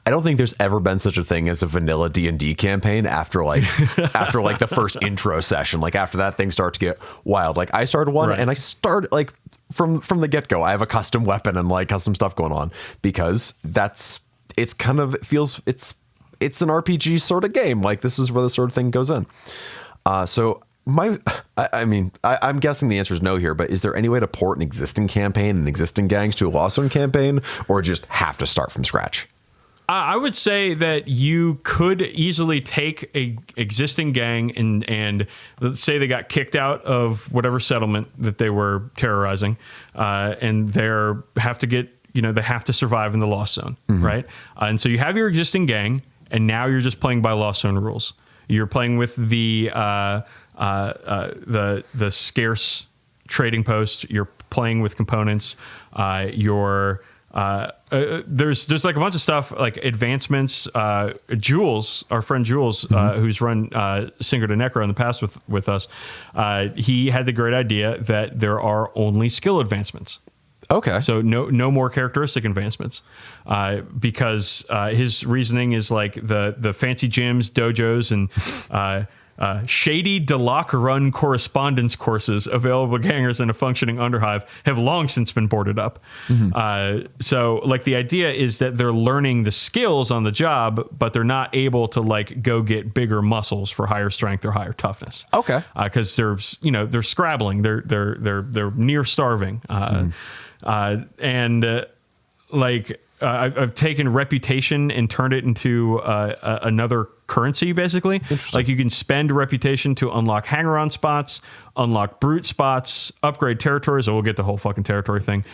[SPEAKER 2] don't think there's ever been such a thing as a vanilla D&D campaign after the first intro session. Like, after that, things start to get wild. Like, I started one and I started like from the get go. I have a custom weapon and like custom stuff going on, because it's an RPG sort of game. Like, this is where the sort of thing goes in. I'm guessing the answer is no here, but is there any way to port an existing campaign and existing gangs to a Lost Zone campaign, or just have to start from scratch?
[SPEAKER 1] I would say that you could easily take a existing gang and let's say they got kicked out of whatever settlement that they were terrorizing, and they have to survive in the Lost Zone, right? And so you have your existing gang, and now you're just playing by Lost Zone rules. You're playing with the scarce trading post. You're playing with components. There's like a bunch of stuff like advancements. Jules, our friend Jules, who's run Singer to Necro in the past with us, he had the great idea that there are only skill advancements.
[SPEAKER 2] Okay.
[SPEAKER 1] So no more characteristic advancements, because his reasoning is like the fancy gyms, dojos, and shady Deloc run correspondence courses available to gangers in a functioning Underhive have long since been boarded up. So like the idea is that they're learning the skills on the job, but they're not able to like go get bigger muscles for higher strength or higher toughness.
[SPEAKER 2] Okay.
[SPEAKER 1] Because they're scrabbling, they're near starving. I've taken reputation and turned it into another currency, basically. Like, you can spend reputation to unlock hanger-on spots, unlock brute spots, upgrade territories. So we'll get the whole fucking territory thing.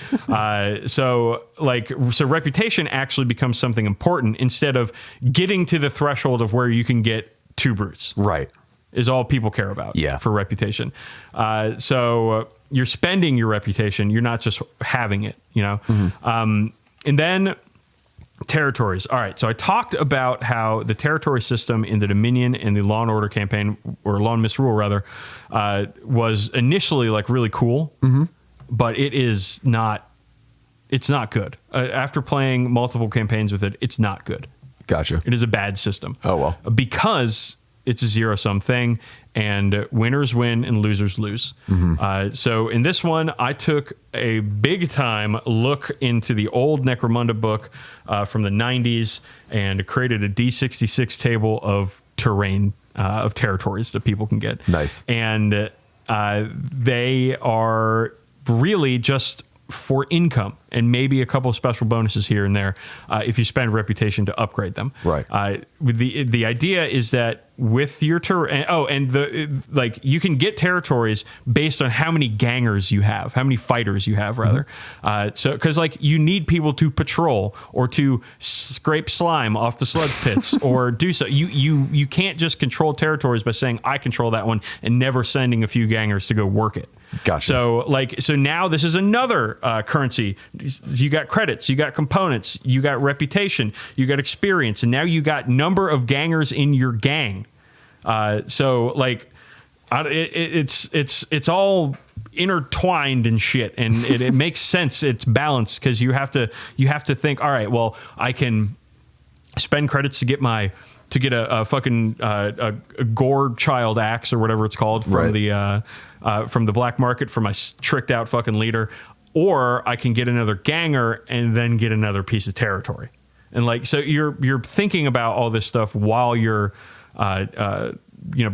[SPEAKER 1] So reputation actually becomes something important instead of getting to the threshold of where you can get 2 brutes.
[SPEAKER 2] Right.
[SPEAKER 1] Is all people care about for reputation. So you're spending your reputation. You're not just having it, you know? And then territories. All right. So I talked about how the territory system in the Dominion and the Law and Order campaign, or Law and Misrule rather, was initially like really cool, but it's not good. After playing multiple campaigns with it, it's not good.
[SPEAKER 2] Gotcha.
[SPEAKER 1] It is a bad system.
[SPEAKER 2] Oh, well.
[SPEAKER 1] Because it's a zero-sum thing, and winners win and losers lose. So in this one, I took a big-time look into the old Necromunda book from the 90s and created a D66 table of terrain, of territories that people can get.
[SPEAKER 2] Nice.
[SPEAKER 1] And they are really just for income and maybe a couple of special bonuses here and there if you spend reputation to upgrade them.
[SPEAKER 2] Right.
[SPEAKER 1] The idea is that with your you can get territories based on how many gangers you have, how many fighters you have rather. So because like you need people to patrol or to scrape slime off the sludge pits or do so. You can't just control territories by saying I control that one and never sending a few gangers to go work it.
[SPEAKER 2] Gotcha.
[SPEAKER 1] So now this is another currency. You got credits, you got components, you got reputation, you got experience, and now you got number of gangers in your gang. It's all intertwined and shit, and it makes sense. It's balanced because you have to think. All right, well, I can spend credits to get a fucking a gore child axe or whatever it's called from the black market for my tricked out fucking leader, or I can get another ganger and then get another piece of territory. And like, so you're thinking about all this stuff while you're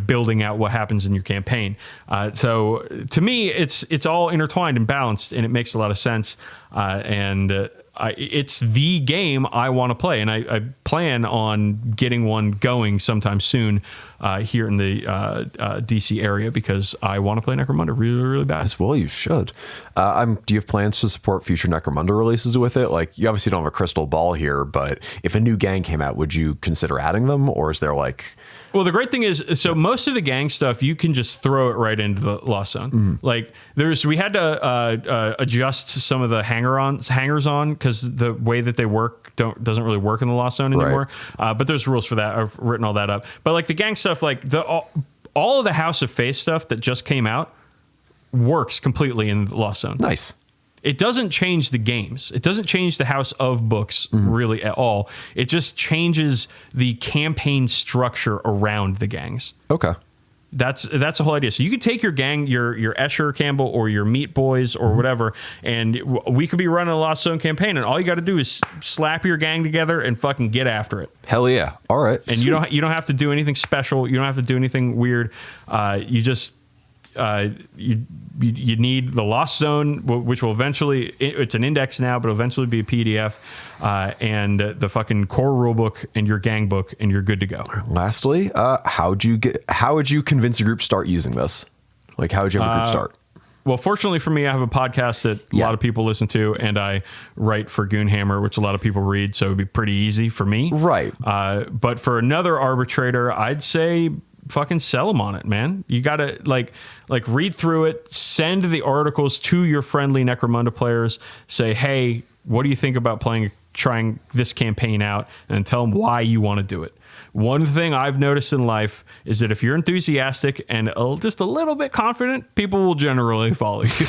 [SPEAKER 1] building out what happens in your campaign. So to me, it's all intertwined and balanced, and it makes a lot of sense. It's the game I want to play, and I plan on getting one going sometime soon here in the DC area because I want to play Necromunda really, really bad.
[SPEAKER 2] As well, you should. Do you have plans to support future Necromunda releases with it? Like, you obviously don't have a crystal ball here, but if a new gang came out, would you consider adding them, or is there like...
[SPEAKER 1] Well, the great thing is, so most of the gang stuff, you can just throw it right into the Lost Zone. Mm-hmm. Like, we had to adjust some of the hangers on because the way that they work doesn't really work in the Lost Zone anymore. Right. But there's rules for that. I've written all that up. But like the gang stuff, like all of the House of Face stuff that just came out works completely in the Lost Zone.
[SPEAKER 2] Nice.
[SPEAKER 1] It doesn't change the games. It doesn't change the House of Books really at all. It just changes the campaign structure around the gangs.
[SPEAKER 2] Okay.
[SPEAKER 1] That's the whole idea. So you could take your gang, your Escher Campbell or your Meat Boys or whatever, and we could be running a Lost Zone campaign, and all you got to do is slap your gang together and fucking get after it.
[SPEAKER 2] Hell yeah! All right.
[SPEAKER 1] And you don't have to do anything special. You don't have to do anything weird. You just you need the Lost Zone, which will eventually, it's an index now, but it'll eventually be a PDF, and the fucking core rulebook and your gang book, and you're good to go.
[SPEAKER 2] Lastly, how would you convince a group to start using this? Like, how would you have a group start?
[SPEAKER 1] Well, fortunately for me, I have a podcast that a lot of people listen to, and I write for Goonhammer, which a lot of people read, so it'd be pretty easy for me.
[SPEAKER 2] Right.
[SPEAKER 1] But for another arbitrator, I'd say fucking sell them on it, man. You gotta like read through it, send the articles to your friendly Necromunda players, say, hey, what do you think about trying this campaign out, and tell them why you want to do it. One thing I've noticed in life is that if you're enthusiastic and just a little bit confident, people will generally follow you.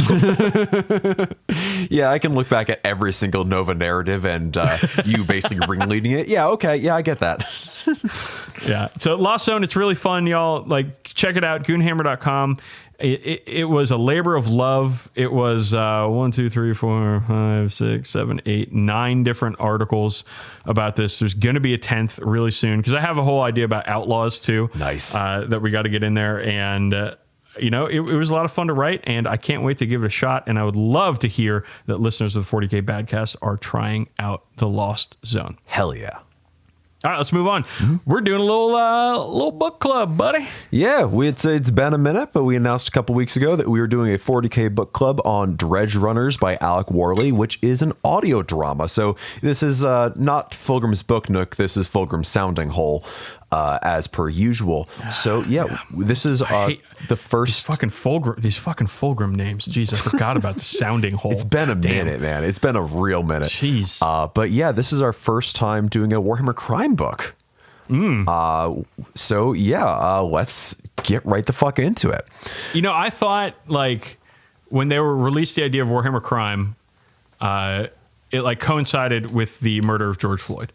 [SPEAKER 2] Yeah, I can look back at every single Nova narrative and you basically ringleading it. Yeah, okay. Yeah, I get that.
[SPEAKER 1] Yeah. So Lost Zone, it's really fun, y'all. Like, check it out, goonhammer.com. It was a labor of love. It was 9 different articles about this. There's going to be a 10th really soon because I have a whole idea about Outlaws too.
[SPEAKER 2] Nice.
[SPEAKER 1] That we got to get in there. And, it was a lot of fun to write, and I can't wait to give it a shot. And I would love to hear that listeners of the 40K Badcast are trying out the Lost Zone.
[SPEAKER 2] Hell yeah.
[SPEAKER 1] All right, let's move on. Mm-hmm. We're doing a little book club, buddy.
[SPEAKER 2] Yeah, it's been a minute, but we announced a couple weeks ago that we were doing a 40K book club on Dredge Runners by Alec Worley, which is an audio drama. So this is not Fulgrim's Book Nook. This is Fulgrim's Sounding Hole, as per usual. So this is the first
[SPEAKER 1] these fucking Fulgrim names. Jeez, I forgot about the Sounding Hole.
[SPEAKER 2] It's been a minute, man. It's been a real minute.
[SPEAKER 1] Jeez.
[SPEAKER 2] But yeah, this is our first time doing a Warhammer crime book. So let's get right the fuck into it.
[SPEAKER 1] I thought like when they released the idea of Warhammer crime, it like coincided with the murder of George Floyd.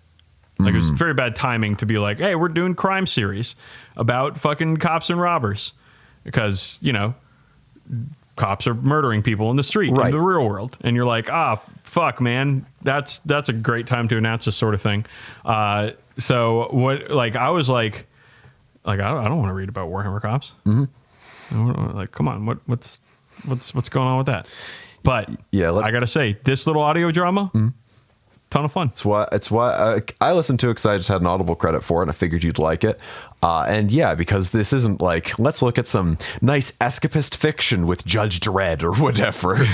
[SPEAKER 1] Like, it was very bad timing to be like, hey, we're doing crime series about fucking cops and robbers. Because, cops are murdering people in the street, in the real world. And you're like, fuck, man. That's a great time to announce this sort of thing. So, I was like, I don't want to read about Warhammer cops. Mm-hmm. Like, come on, what's going on with that? But yeah, I gotta say, this little audio drama, ton of fun.
[SPEAKER 2] It's what I listened to it because I just had an Audible credit for it, and I figured you'd like it. And yeah, because this isn't like, let's look at some nice escapist fiction with Judge Dredd or whatever.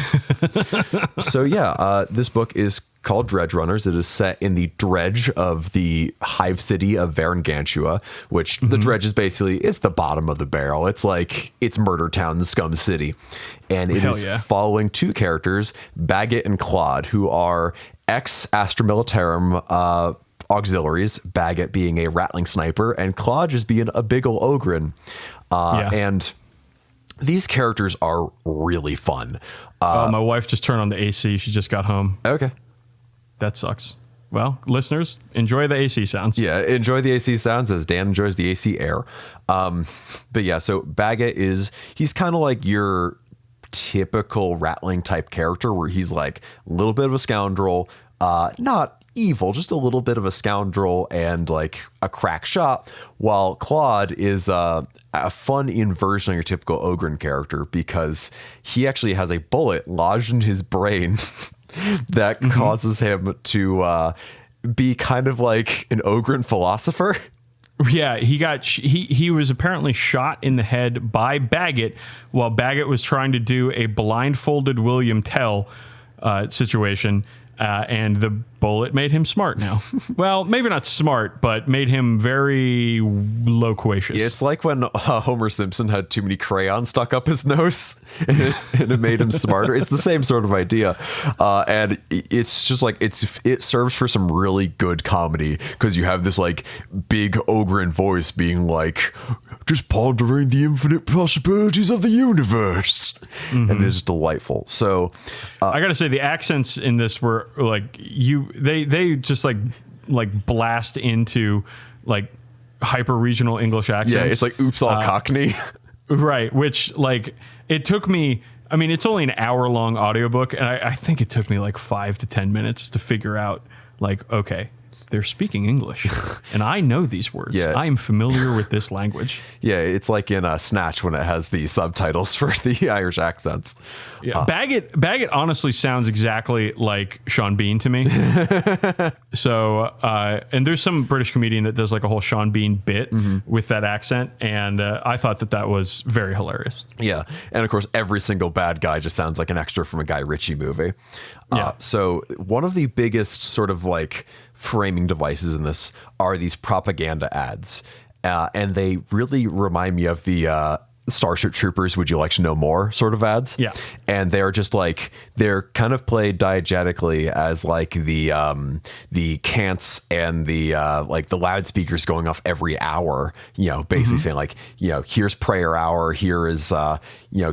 [SPEAKER 2] So yeah, this book is called Dredge Runners. It is set in the dredge of the hive city of Varangantua, which the dredge is basically, it's the bottom of the barrel. It's like, it's Murder Town, the scum city. And it is following two characters, Baggett and Claude, who are ex-Astra Militarum auxiliaries, Baggett being a rattling sniper and Claude just being a big ol' ogren. And these characters are really fun.
[SPEAKER 1] My wife just turned on the AC. She just got home.
[SPEAKER 2] Okay.
[SPEAKER 1] That sucks. Well, listeners, enjoy the AC sounds.
[SPEAKER 2] Yeah, enjoy the AC sounds as Dan enjoys the AC air. But yeah, so Baggett he's kind of like your typical rattling type character where he's like a little bit of a scoundrel, not evil, just a little bit of a scoundrel and like a crack shot, while Claude is a fun inversion of your typical Ogren character because he actually has a bullet lodged in his brain that causes him to be kind of like an Ogren philosopher.
[SPEAKER 1] Yeah, he was apparently shot in the head by Baggett while Baggett was trying to do a blindfolded William Tell situation. And the bullet made him smart now. Well, maybe not smart, but made him very loquacious.
[SPEAKER 2] It's like when Homer Simpson had too many crayons stuck up his nose and it made him smarter. It's the same sort of idea. And it's just like it serves for some really good comedy because you have this like big ogre voice being like, just pondering the infinite possibilities of the universe. And it's delightful. So
[SPEAKER 1] I gotta say the accents in this were like they just like blast into like hyper regional English accents.
[SPEAKER 2] Yeah, it's like oops all Cockney.
[SPEAKER 1] Right, which like it took me, I mean, it's only an hour-long audiobook, and I think it took me like 5 to 10 minutes to figure out like, okay, they're speaking English, and I know these words.
[SPEAKER 2] Yeah.
[SPEAKER 1] I am familiar with this language.
[SPEAKER 2] Yeah, it's like in Snatch when it has the subtitles for the Irish accents.
[SPEAKER 1] Yeah, Baggett honestly sounds exactly like Sean Bean to me. So, and there's some British comedian that does like a whole Sean Bean bit with that accent, and I thought that was very hilarious.
[SPEAKER 2] Yeah, and of course, every single bad guy just sounds like an extra from a Guy Ritchie movie. So one of the biggest sort of like framing devices in this are these propaganda ads, and they really remind me of the Starship Troopers, would you like to know more sort of ads?
[SPEAKER 1] Yeah.
[SPEAKER 2] And they're just like, they're kind of played diegetically as like the cants and the like the loudspeakers going off every hour, you know, basically saying like, you know, here's prayer hour, here is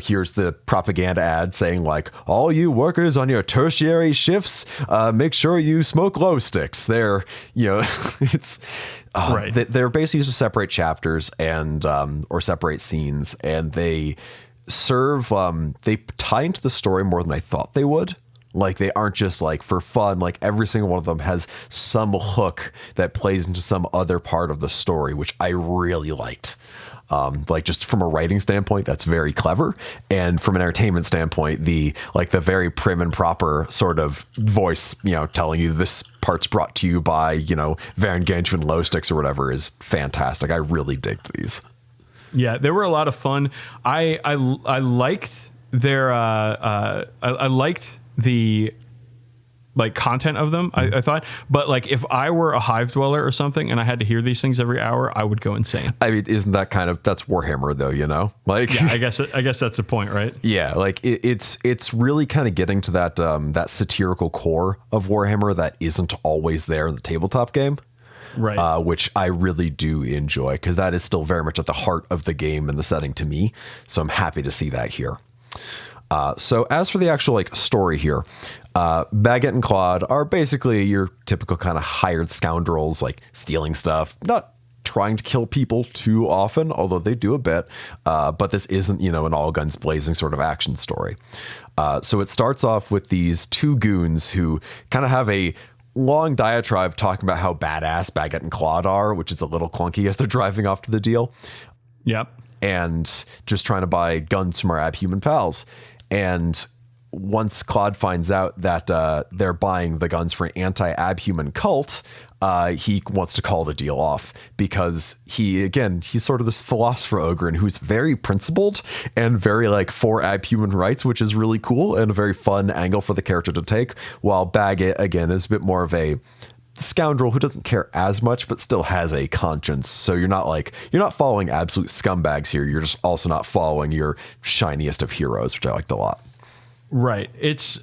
[SPEAKER 2] here's the propaganda ad saying like, all you workers on your tertiary shifts, make sure you smoke glow sticks. They're, you know, it's right. They're basically used to separate chapters and or separate scenes, and they serve they tie into the story more than I thought they would. Like they aren't just like for fun. Like every single one of them has some hook that plays into some other part of the story, which I really liked. Like just from a writing standpoint, that's very clever. And from an entertainment standpoint, the very prim and proper sort of voice, you know, telling you this part's brought to you by, you know, Varangantuan Low Sticks or whatever is fantastic. I really digged these.
[SPEAKER 1] Yeah, they were a lot of fun. I liked their I liked the like content of them, I thought, but like if I were a hive dweller or something and I had to hear these things every hour, I would go insane.
[SPEAKER 2] I mean, isn't that that's Warhammer though, you know? Like,
[SPEAKER 1] yeah, I guess that's the point, right?
[SPEAKER 2] Yeah, like it's really kind of getting to that that satirical core of Warhammer that isn't always there in the tabletop game.
[SPEAKER 1] Right.
[SPEAKER 2] Which I really do enjoy because that is still very much at the heart of the game and the setting to me. So I'm happy to see that here. So as for the actual like story here, Baggett and Claude are basically your typical kind of hired scoundrels, like stealing stuff, not trying to kill people too often, although they do a bit. But this isn't, you know, an all guns blazing sort of action story. So it starts off with these two goons who kind of have a long diatribe talking about how badass Baggett and Claude are, which is a little clunky as they're driving off to the deal.
[SPEAKER 1] Yep.
[SPEAKER 2] and just trying to buy guns from our abhuman pals. And once Claude finds out that they're buying the guns for an anti-abhuman cult, he wants to call the deal off because he's sort of this philosopher Ogren who's very principled and very like for abhuman rights, which is really cool and a very fun angle for the character to take. While Baggett, again, is a bit more of a scoundrel who doesn't care as much, but still has a conscience. So you're not following absolute scumbags here. You're just also not following your shiniest of heroes, which I liked a lot.
[SPEAKER 1] Right.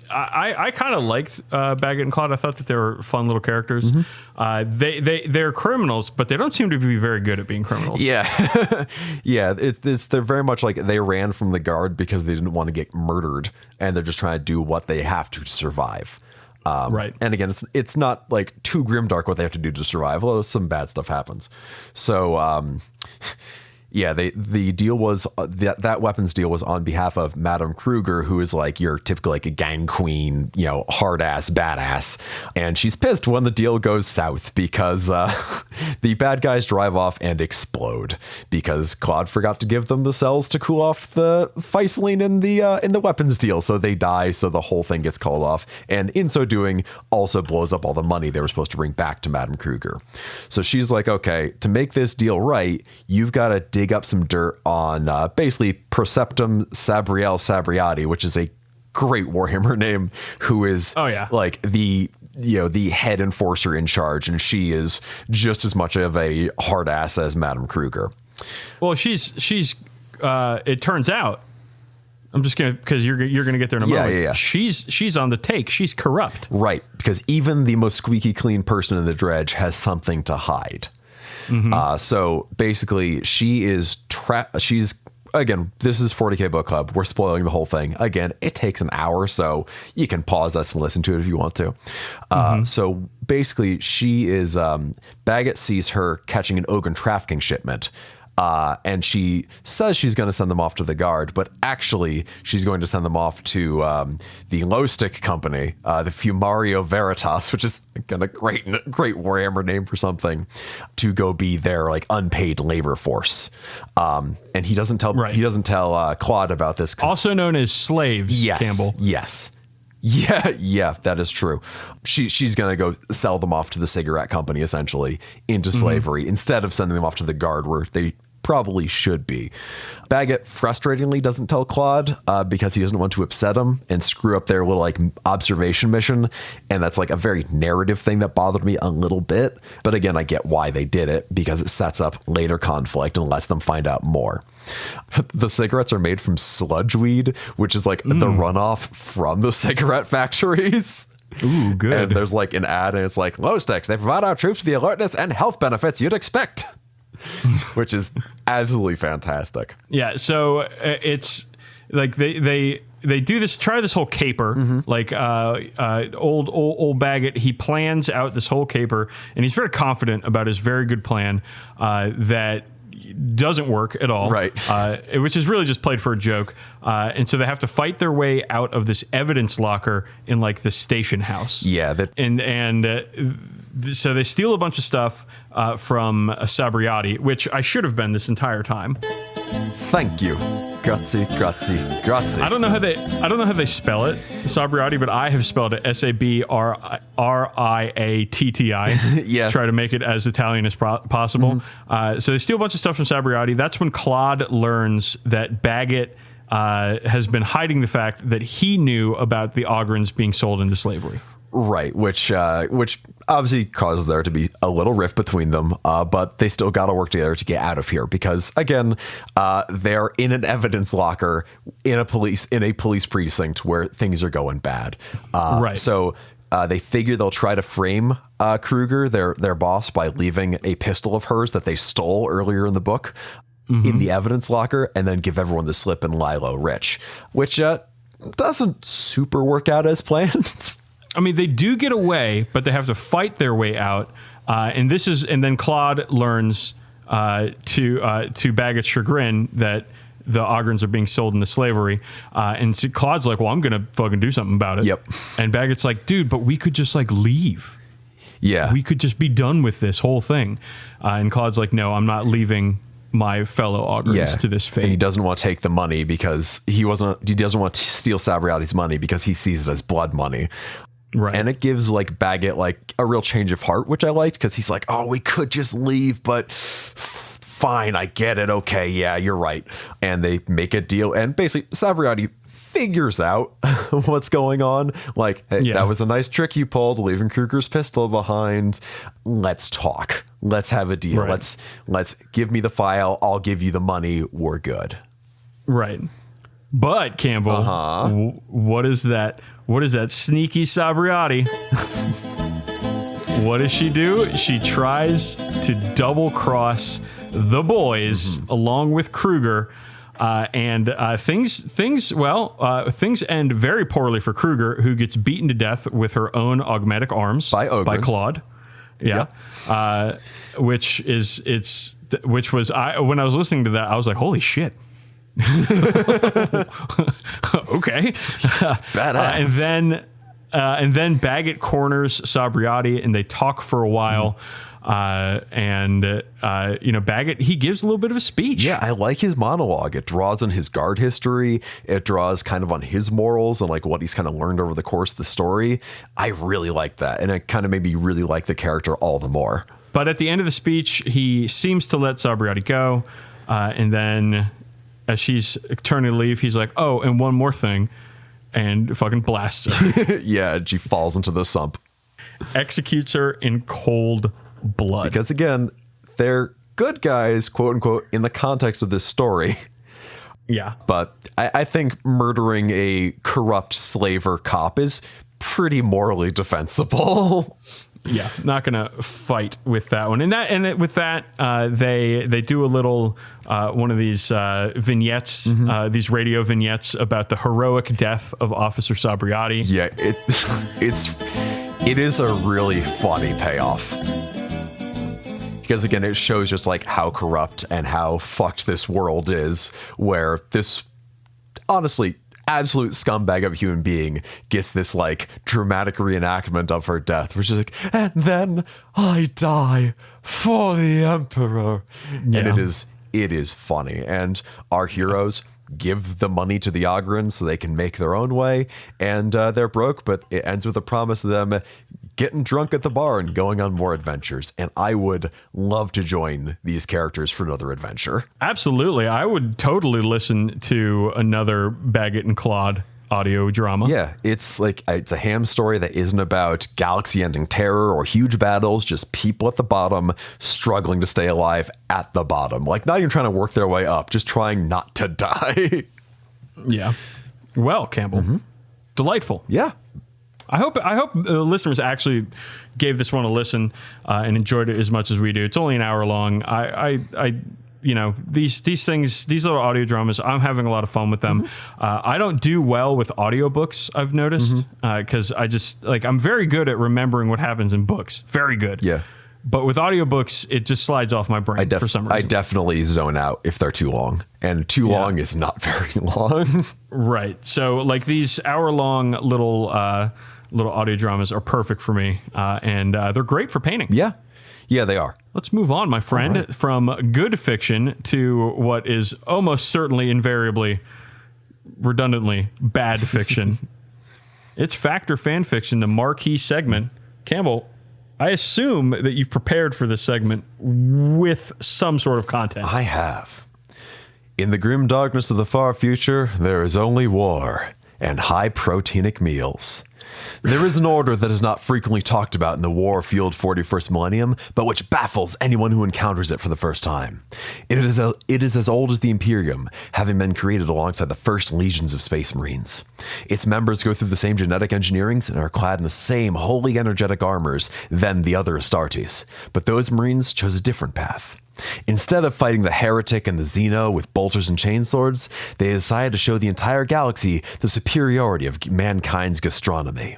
[SPEAKER 1] I kind of liked Baggett and Claude. I thought that they were fun little characters. They're criminals, but they don't seem to be very good at being criminals.
[SPEAKER 2] Yeah. Yeah. They're very much like they ran from the guard because they didn't want to get murdered, and they're just trying to do what they have to survive. Right. And again, it's not like too grimdark what they have to do to survive, although some bad stuff happens. So, yeah, the deal was that weapons deal was on behalf of Madame Kruger, who is like your typical like a gang queen, hard ass badass. And she's pissed when the deal goes south because the bad guys drive off and explode because Claude forgot to give them the cells to cool off the Feiseling in the weapons deal. So they die. So the whole thing gets called off. And in so doing, also blows up all the money they were supposed to bring back to Madame Kruger. So she's like, okay, to make this deal right, you've got to dig up some dirt on basically Perceptum Sabriel Sabriati, which is a great Warhammer name, who is like the head enforcer in charge, and she is just as much of a hard ass as Madame Kruger.
[SPEAKER 1] Well, she's it turns out, I'm just gonna, because you're gonna get there in a moment.
[SPEAKER 2] Yeah.
[SPEAKER 1] She's on the take. She's corrupt,
[SPEAKER 2] right? Because even the most squeaky clean person in the dredge has something to hide. So basically she's again, this is 40K Book Club. We're spoiling the whole thing. Again, it takes an hour, so you can pause us and listen to it if you want to. So basically she is, Baggett sees her catching an Ogren trafficking shipment. And she says she's going to send them off to the guard, but actually she's going to send them off to the Low Stick Company, the Fumario Veritas, which is again a great Warhammer name for something, to go be their like unpaid labor force. And he doesn't tell Claude about this.
[SPEAKER 1] Also known as slaves.
[SPEAKER 2] Yes,
[SPEAKER 1] Campbell.
[SPEAKER 2] Yes. Yeah, that is true. She's going to go sell them off to the cigarette company, essentially, into slavery, instead of sending them off to the guard where they probably should be. Baggett frustratingly doesn't tell Claude because he doesn't want to upset him and screw up their little like observation mission. And that's like a very narrative thing that bothered me a little bit. But again, I get why they did it because it sets up later conflict and lets them find out more. The cigarettes are made from sludge weed, which is like the runoff from the cigarette factories.
[SPEAKER 1] Ooh, good.
[SPEAKER 2] And there's like an ad and it's like, Low Sticks, they provide our troops the alertness and health benefits you'd expect. Which is absolutely fantastic.
[SPEAKER 1] Yeah, so it's like they do this, try this whole caper, like old Baggett. He plans out this whole caper, and he's very confident about his very good plan that doesn't work at all,
[SPEAKER 2] right?
[SPEAKER 1] Which is really just played for a joke. And so they have to fight their way out of this evidence locker in like the station house.
[SPEAKER 2] Yeah,
[SPEAKER 1] so they steal a bunch of stuff from Sabriati, which I should have been this entire time.
[SPEAKER 2] Thank you. Grazie.
[SPEAKER 1] I don't know how they spell it, Sabriati, but I have spelled it Sabriatti.
[SPEAKER 2] Yeah.
[SPEAKER 1] Try to make it as Italian as possible. So they steal a bunch of stuff from Sabriati. That's when Claude learns that Baggett has been hiding the fact that he knew about the Ogrens being sold into slavery.
[SPEAKER 2] Right, which obviously causes there to be a little rift between them, but they still got to work together to get out of here because, again, they're in an evidence locker in a police precinct where things are going bad.
[SPEAKER 1] Right.
[SPEAKER 2] So they figure they'll try to frame Kruger, their boss, by leaving a pistol of hers that they stole earlier in the book in the evidence locker, and then give everyone the slip and lie low rich, which doesn't super work out as planned.
[SPEAKER 1] I mean, they do get away, but they have to fight their way out. And then Claude learns to Baggett's chagrin that the Ogrens are being sold into slavery. And so Claude's like, well, I'm going to fucking do something about it.
[SPEAKER 2] Yep.
[SPEAKER 1] And Baggett's like, dude, but we could just like leave.
[SPEAKER 2] Yeah.
[SPEAKER 1] We could just be done with this whole thing. And Claude's like, no, I'm not leaving my fellow augurs to this fate.
[SPEAKER 2] And he doesn't want to take the money because he doesn't want to steal Sabriati's money because he sees it as blood money.
[SPEAKER 1] Right.
[SPEAKER 2] And it gives like Baggett like a real change of heart, which I liked, because he's like, oh, we could just leave, but fine, I get it. Okay, yeah, you're right. And they make a deal, and basically Sabriati figures out what's going on. Like, hey, that was a nice trick you pulled, leaving Kruger's pistol behind. Let's talk. Let's have a deal.
[SPEAKER 1] Right.
[SPEAKER 2] Let's give me the file. I'll give you the money. We're good.
[SPEAKER 1] Right. But Campbell, what is that? What is that sneaky Sabriati? What does she do? She tries to double cross the boys along with Kruger. And things end very poorly for Kruger, who gets beaten to death with her own augmetic arms by Claude. Yeah. Which was when I was listening to that, I was like, holy shit. Okay.
[SPEAKER 2] Badass.
[SPEAKER 1] And then Baggett corners Sabriati, and they talk for a while. Baggett, he gives a little bit of a speech.
[SPEAKER 2] Yeah, I like his monologue. It draws on his guard history. It draws kind of on his morals and like what he's kind of learned over the course of the story. I really like that. And it kind of made me really like the character all the more.
[SPEAKER 1] But at the end of the speech, he seems to let Sabriati go. And then as she's turning to leave, he's like, oh, and one more thing. And fucking blasts her.
[SPEAKER 2] Yeah, and she falls into the sump.
[SPEAKER 1] Executes her in cold blood.
[SPEAKER 2] Because again, they're good guys, quote unquote, in the context of this story.
[SPEAKER 1] Yeah.
[SPEAKER 2] But I think murdering a corrupt slaver cop is pretty morally defensible.
[SPEAKER 1] Yeah, not gonna fight with that one. With that, they do a little one of these vignettes, these radio vignettes about the heroic death of Officer Sabriati.
[SPEAKER 2] Yeah, it is a really funny payoff. Because again, it shows just like how corrupt and how fucked this world is, where this honestly absolute scumbag of a human being gets this like dramatic reenactment of her death, which is like, and then I die for the Emperor.
[SPEAKER 1] Yeah.
[SPEAKER 2] And it is funny. And our heroes give the money to the Ogrins so they can make their own way, and they're broke, but it ends with a promise of them getting drunk at the bar and going on more adventures. And I would love to join these characters for another adventure.
[SPEAKER 1] Absolutely. I would totally listen to another Baggett and Claude audio drama.
[SPEAKER 2] Yeah, it's a ham story that isn't about galaxy-ending terror or huge battles, just people at the bottom struggling to stay alive at the bottom. Like, not even trying to work their way up, just trying not to die.
[SPEAKER 1] Yeah. Well, Campbell, delightful.
[SPEAKER 2] Yeah.
[SPEAKER 1] I hope the listeners actually gave this one a listen and enjoyed it as much as we do. It's only an hour long. These things, these little audio dramas, I'm having a lot of fun with them. I don't do well with audiobooks, I've noticed, because I'm very good at remembering what happens in books. Very good.
[SPEAKER 2] Yeah.
[SPEAKER 1] But with audiobooks, it just slides off my brain for some reason.
[SPEAKER 2] I definitely zone out if they're too long, and too long is not very long.
[SPEAKER 1] Right. So like these hour-long little audio dramas are perfect for me, and they're great for painting.
[SPEAKER 2] Yeah. Yeah, they are.
[SPEAKER 1] Let's move on, my friend, from good fiction to what is almost certainly, invariably, redundantly bad fiction. It's Fact or Fan Fiction, the marquee segment. Campbell, I assume that you've prepared for this segment with some sort of content.
[SPEAKER 2] I have. In the grim darkness of the far future, there is only war and high-proteinic meals. There is an order that is not frequently talked about in the war-fueled 41st millennium, but which baffles anyone who encounters it for the first time. It is as old as the Imperium, having been created alongside the first legions of Space Marines. Its members go through the same genetic engineerings and are clad in the same wholly energetic armors than the other Astartes, but those Marines chose a different path. Instead of fighting the heretic and the Xeno with bolters and chainswords, they decided to show the entire galaxy the superiority of mankind's gastronomy.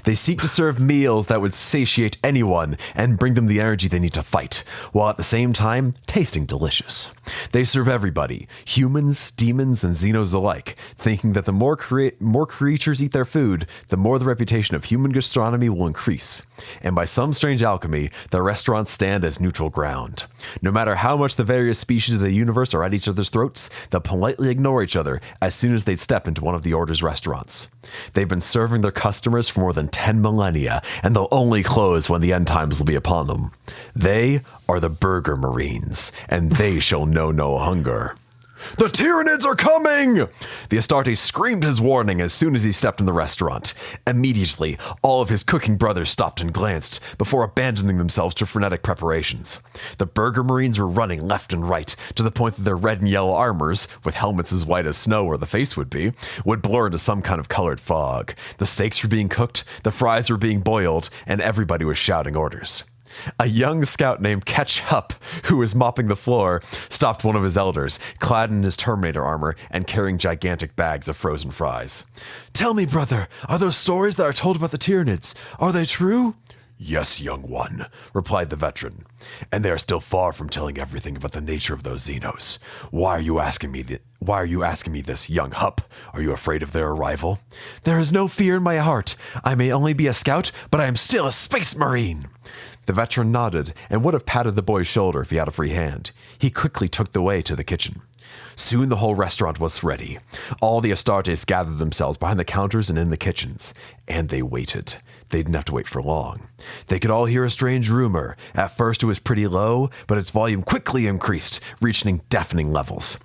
[SPEAKER 2] They seek to serve meals that would satiate anyone and bring them the energy they need to fight, while at the same time tasting delicious. They serve everybody, humans, demons, and Xenos alike, thinking that the more creatures eat their food, the more the reputation of human gastronomy will increase. And by some strange alchemy, the restaurants stand as neutral ground. No matter how much the various species of the universe are at each other's throats, they'll politely ignore each other as soon as they step into one of the Order's restaurants. They've been serving their customers for more than 10 millennia, and they'll only close when the end times will be upon them. They are the Burger Marines, and they shall know no hunger. The Tyranids are coming! The Astartes screamed his warning as soon as he stepped in the restaurant. Immediately, all of his cooking brothers stopped and glanced before abandoning themselves to frenetic preparations. The Burger Marines were running left and right, to the point that their red and yellow armors, with helmets as white as snow where the face would be, would blur into some kind of colored fog. The steaks were being cooked, the fries were being boiled, and everybody was shouting orders. A young scout named Ketchup, who was mopping the floor, stopped one of his elders, clad in his Terminator armor and carrying gigantic bags of frozen fries. "Tell me, brother, are those stories that are told about the Tyranids, are they true?" "Yes, young one," replied the veteran. "And they are still far from telling everything about the nature of those Xenos. Why are you asking me this, young Hup? Are you afraid of their arrival?" "There is no fear in my heart. I may only be a scout, but I am still a space marine." The veteran nodded and would have patted the boy's shoulder if he had a free hand. He quickly took the way to the kitchen. Soon the whole restaurant was ready. All the Astartes gathered themselves behind the counters and in the kitchens, and they waited. They didn't have to wait for long. They could all hear a strange rumor. At first it was pretty low, but its volume quickly increased, reaching deafening levels.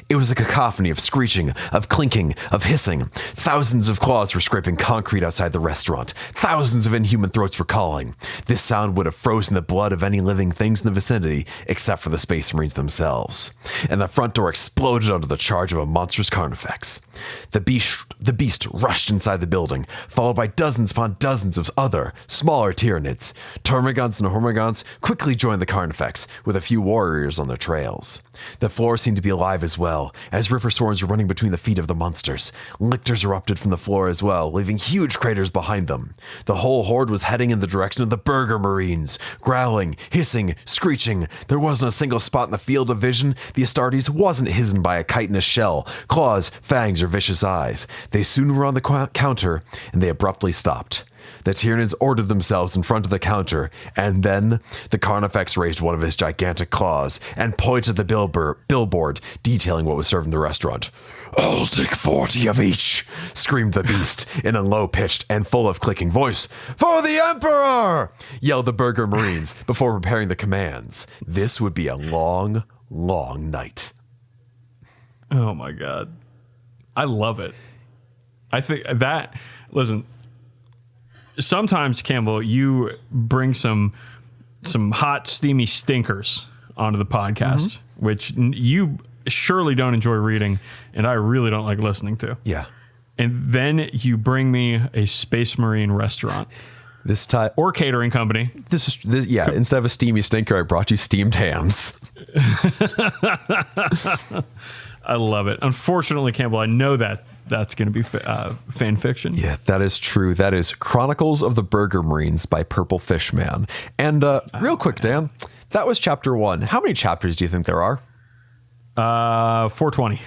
[SPEAKER 2] It was a cacophony of screeching, of clinking, of hissing. Thousands of claws were scraping concrete outside the restaurant. Thousands of inhuman throats were calling. This sound would have frozen the blood of any living things in the vicinity, except for the Space Marines themselves. And the front door exploded under the charge of a monstrous carnifex. The beast rushed inside the building, followed by dozens upon dozens of other, smaller Tyranids. Termagants and Hormagants quickly joined the carnifex, with a few warriors on their trails. The floor seemed to be alive as well, as Ripper swarms were running between the feet of the monsters. Lictors erupted from the floor as well, leaving huge craters behind them. The whole horde was heading in the direction of the Burger Marines. Growling, hissing, screeching, there wasn't a single spot in the field of vision the Astartes wasn't hidden by a chitinous shell, claws, fangs, or vicious eyes. They soon were on the counter, and they abruptly stopped. The Tyranids ordered themselves in front of the counter, and then the Carnifex raised one of his gigantic claws and pointed at the billboard detailing what was served in the restaurant. "I'll take 40 of each," screamed the beast in a low-pitched and full of clicking voice. "For the Emperor!" yelled the Burger Marines before preparing the commands. This would be a long, long night.
[SPEAKER 1] Oh my God. I love it. I think that, listen, sometimes, Campbell, you bring some hot, steamy stinkers onto the podcast, which you surely don't enjoy reading, and I really don't like listening to.
[SPEAKER 2] Yeah.
[SPEAKER 1] And then you bring me a Space Marine restaurant.
[SPEAKER 2] This time,
[SPEAKER 1] or catering company.
[SPEAKER 2] Yeah. Instead of a steamy stinker, I brought you steamed hams.
[SPEAKER 1] I love it. Unfortunately, Campbell, I know that's going to be fan fiction.
[SPEAKER 2] Yeah, that is true. That is Chronicles of the Burger Marines by Purple Fishman. And real quick, Dan, that was chapter 1. How many chapters do you think there are?
[SPEAKER 1] 420.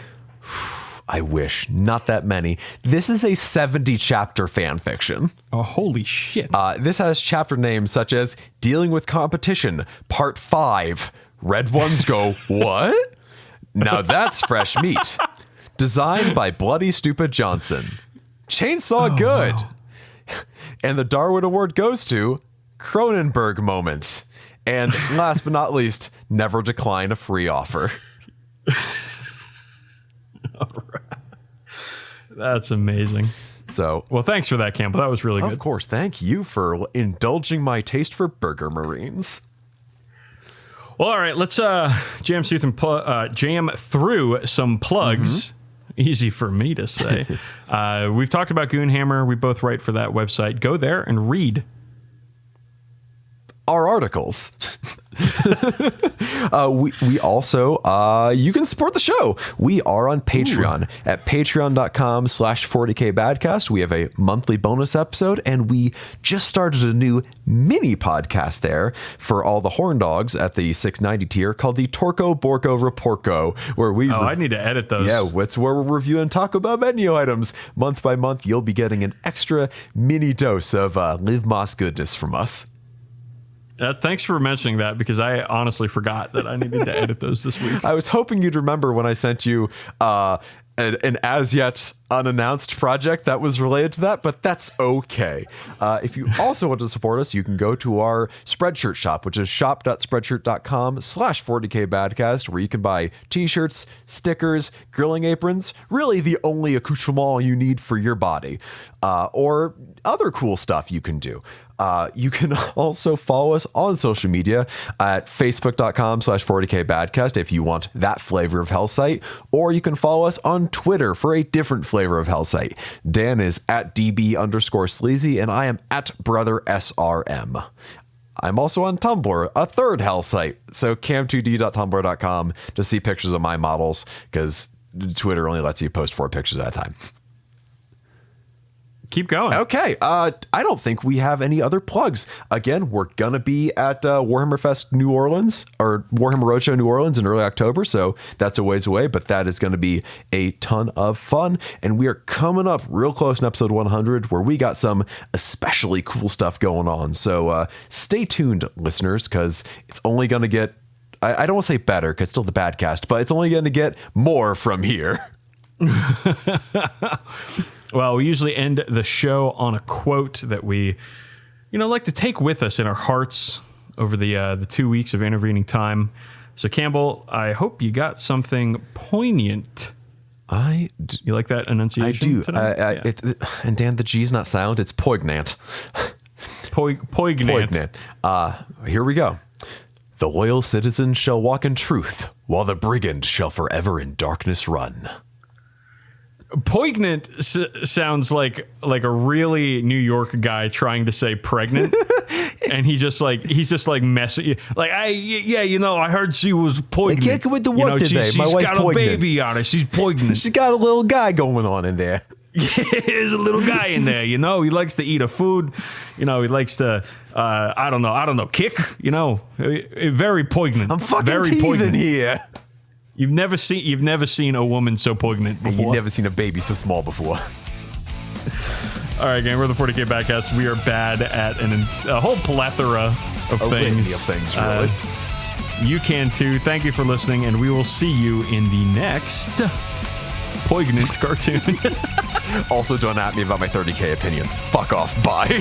[SPEAKER 2] I wish. Not that many. This is a 70-chapter fan fiction.
[SPEAKER 1] Oh, holy shit.
[SPEAKER 2] This has chapter names such as Dealing with Competition, Part 5. Red ones go, what? Now that's fresh meat. Designed by Bloody Stupid Johnson. Chainsaw good. Wow. And the Darwin Award goes to Cronenberg Moment. And last but not least, never decline a free offer.
[SPEAKER 1] All right. That's amazing.
[SPEAKER 2] So,
[SPEAKER 1] well, thanks for that, Campbell. That was really good.
[SPEAKER 2] Of course. Thank you for indulging my taste for Burger Marines.
[SPEAKER 1] Well, all right. Let's jam through some plugs. Easy for me to say. We've talked about Goonhammer. We both write for that website. Go there and read.
[SPEAKER 2] our articles. We also, you can support the show. We are on Patreon at patreon.com/40k Badcast. We have a monthly bonus episode, and we just started a new mini podcast there for all the horn dogs at the 690 tier called the Torco Borco Reporco, where we
[SPEAKER 1] I need to edit those.
[SPEAKER 2] Yeah, it's where we're reviewing Taco Bell menu items. Month by month, you'll be getting an extra mini dose of Live Moss goodness from us.
[SPEAKER 1] Thanks for mentioning that, because I honestly forgot that I needed to edit those this week.
[SPEAKER 2] I was hoping you'd remember when I sent you an as yet unannounced project that was related to that, but that's okay. If you also want to support us, you can go to our Spreadshirt shop, which is shop.spreadshirt.com/40k Badcast, where you can buy t-shirts, stickers, grilling aprons, really the only accoutrement you need for your body, or other cool stuff you can do. You can also follow us on social media at facebook.com/40k Badcast if you want that flavor of Hellsite, or you can follow us on Twitter for a different flavor of Hellsite. Dan is at DB_sleazy, and I am at BrotherSRM. I'm also on Tumblr, a third Hellsite, so cam2d.tumblr.com to see pictures of my models, because Twitter only lets you post 4 pictures at a time.
[SPEAKER 1] Keep going.
[SPEAKER 2] Okay. I don't think we have any other plugs. Again, we're going to be at Warhammer Fest New Orleans, or Warhammer Roadshow New Orleans in early October. So that's a ways away, but that is going to be a ton of fun. And we are coming up real close in episode 100, where we got some especially cool stuff going on. So stay tuned, listeners, because it's only going to get, I don't want to say better, because it's still the Badcast, but it's only going to get more from here.
[SPEAKER 1] Well, we usually end the show on a quote that we, like to take with us in our hearts over the 2 weeks of intervening time. So, Campbell, I hope you got something poignant. You like that enunciation?
[SPEAKER 2] I do. And Dan, the G's not silent. It's poignant.
[SPEAKER 1] Poignant.
[SPEAKER 2] Here we go. The loyal citizen shall walk in truth, while the brigand shall forever in darkness run.
[SPEAKER 1] Poignant sounds like a really New York guy trying to say pregnant, and he's just messy. Like, I heard she was poignant.
[SPEAKER 2] I can't come into work today. My wife's
[SPEAKER 1] got
[SPEAKER 2] poignant.
[SPEAKER 1] A baby on her. She's poignant.
[SPEAKER 2] She got a little guy going on in there.
[SPEAKER 1] There's a little guy in there. He likes to eat a food. He likes to I don't know, kick. Very poignant.
[SPEAKER 2] I'm fucking
[SPEAKER 1] very
[SPEAKER 2] teething
[SPEAKER 1] poignant
[SPEAKER 2] here.
[SPEAKER 1] You've never seen a woman so poignant before.
[SPEAKER 2] You've never seen a baby so small before.
[SPEAKER 1] All right, gang, we're the 40K Badcast. We are bad at a whole plethora of things.
[SPEAKER 2] Really.
[SPEAKER 1] You can too. Thank you for listening, and we will see you in the next poignant cartoon.
[SPEAKER 2] Also, don't at me about my 30K opinions. Fuck off. Bye.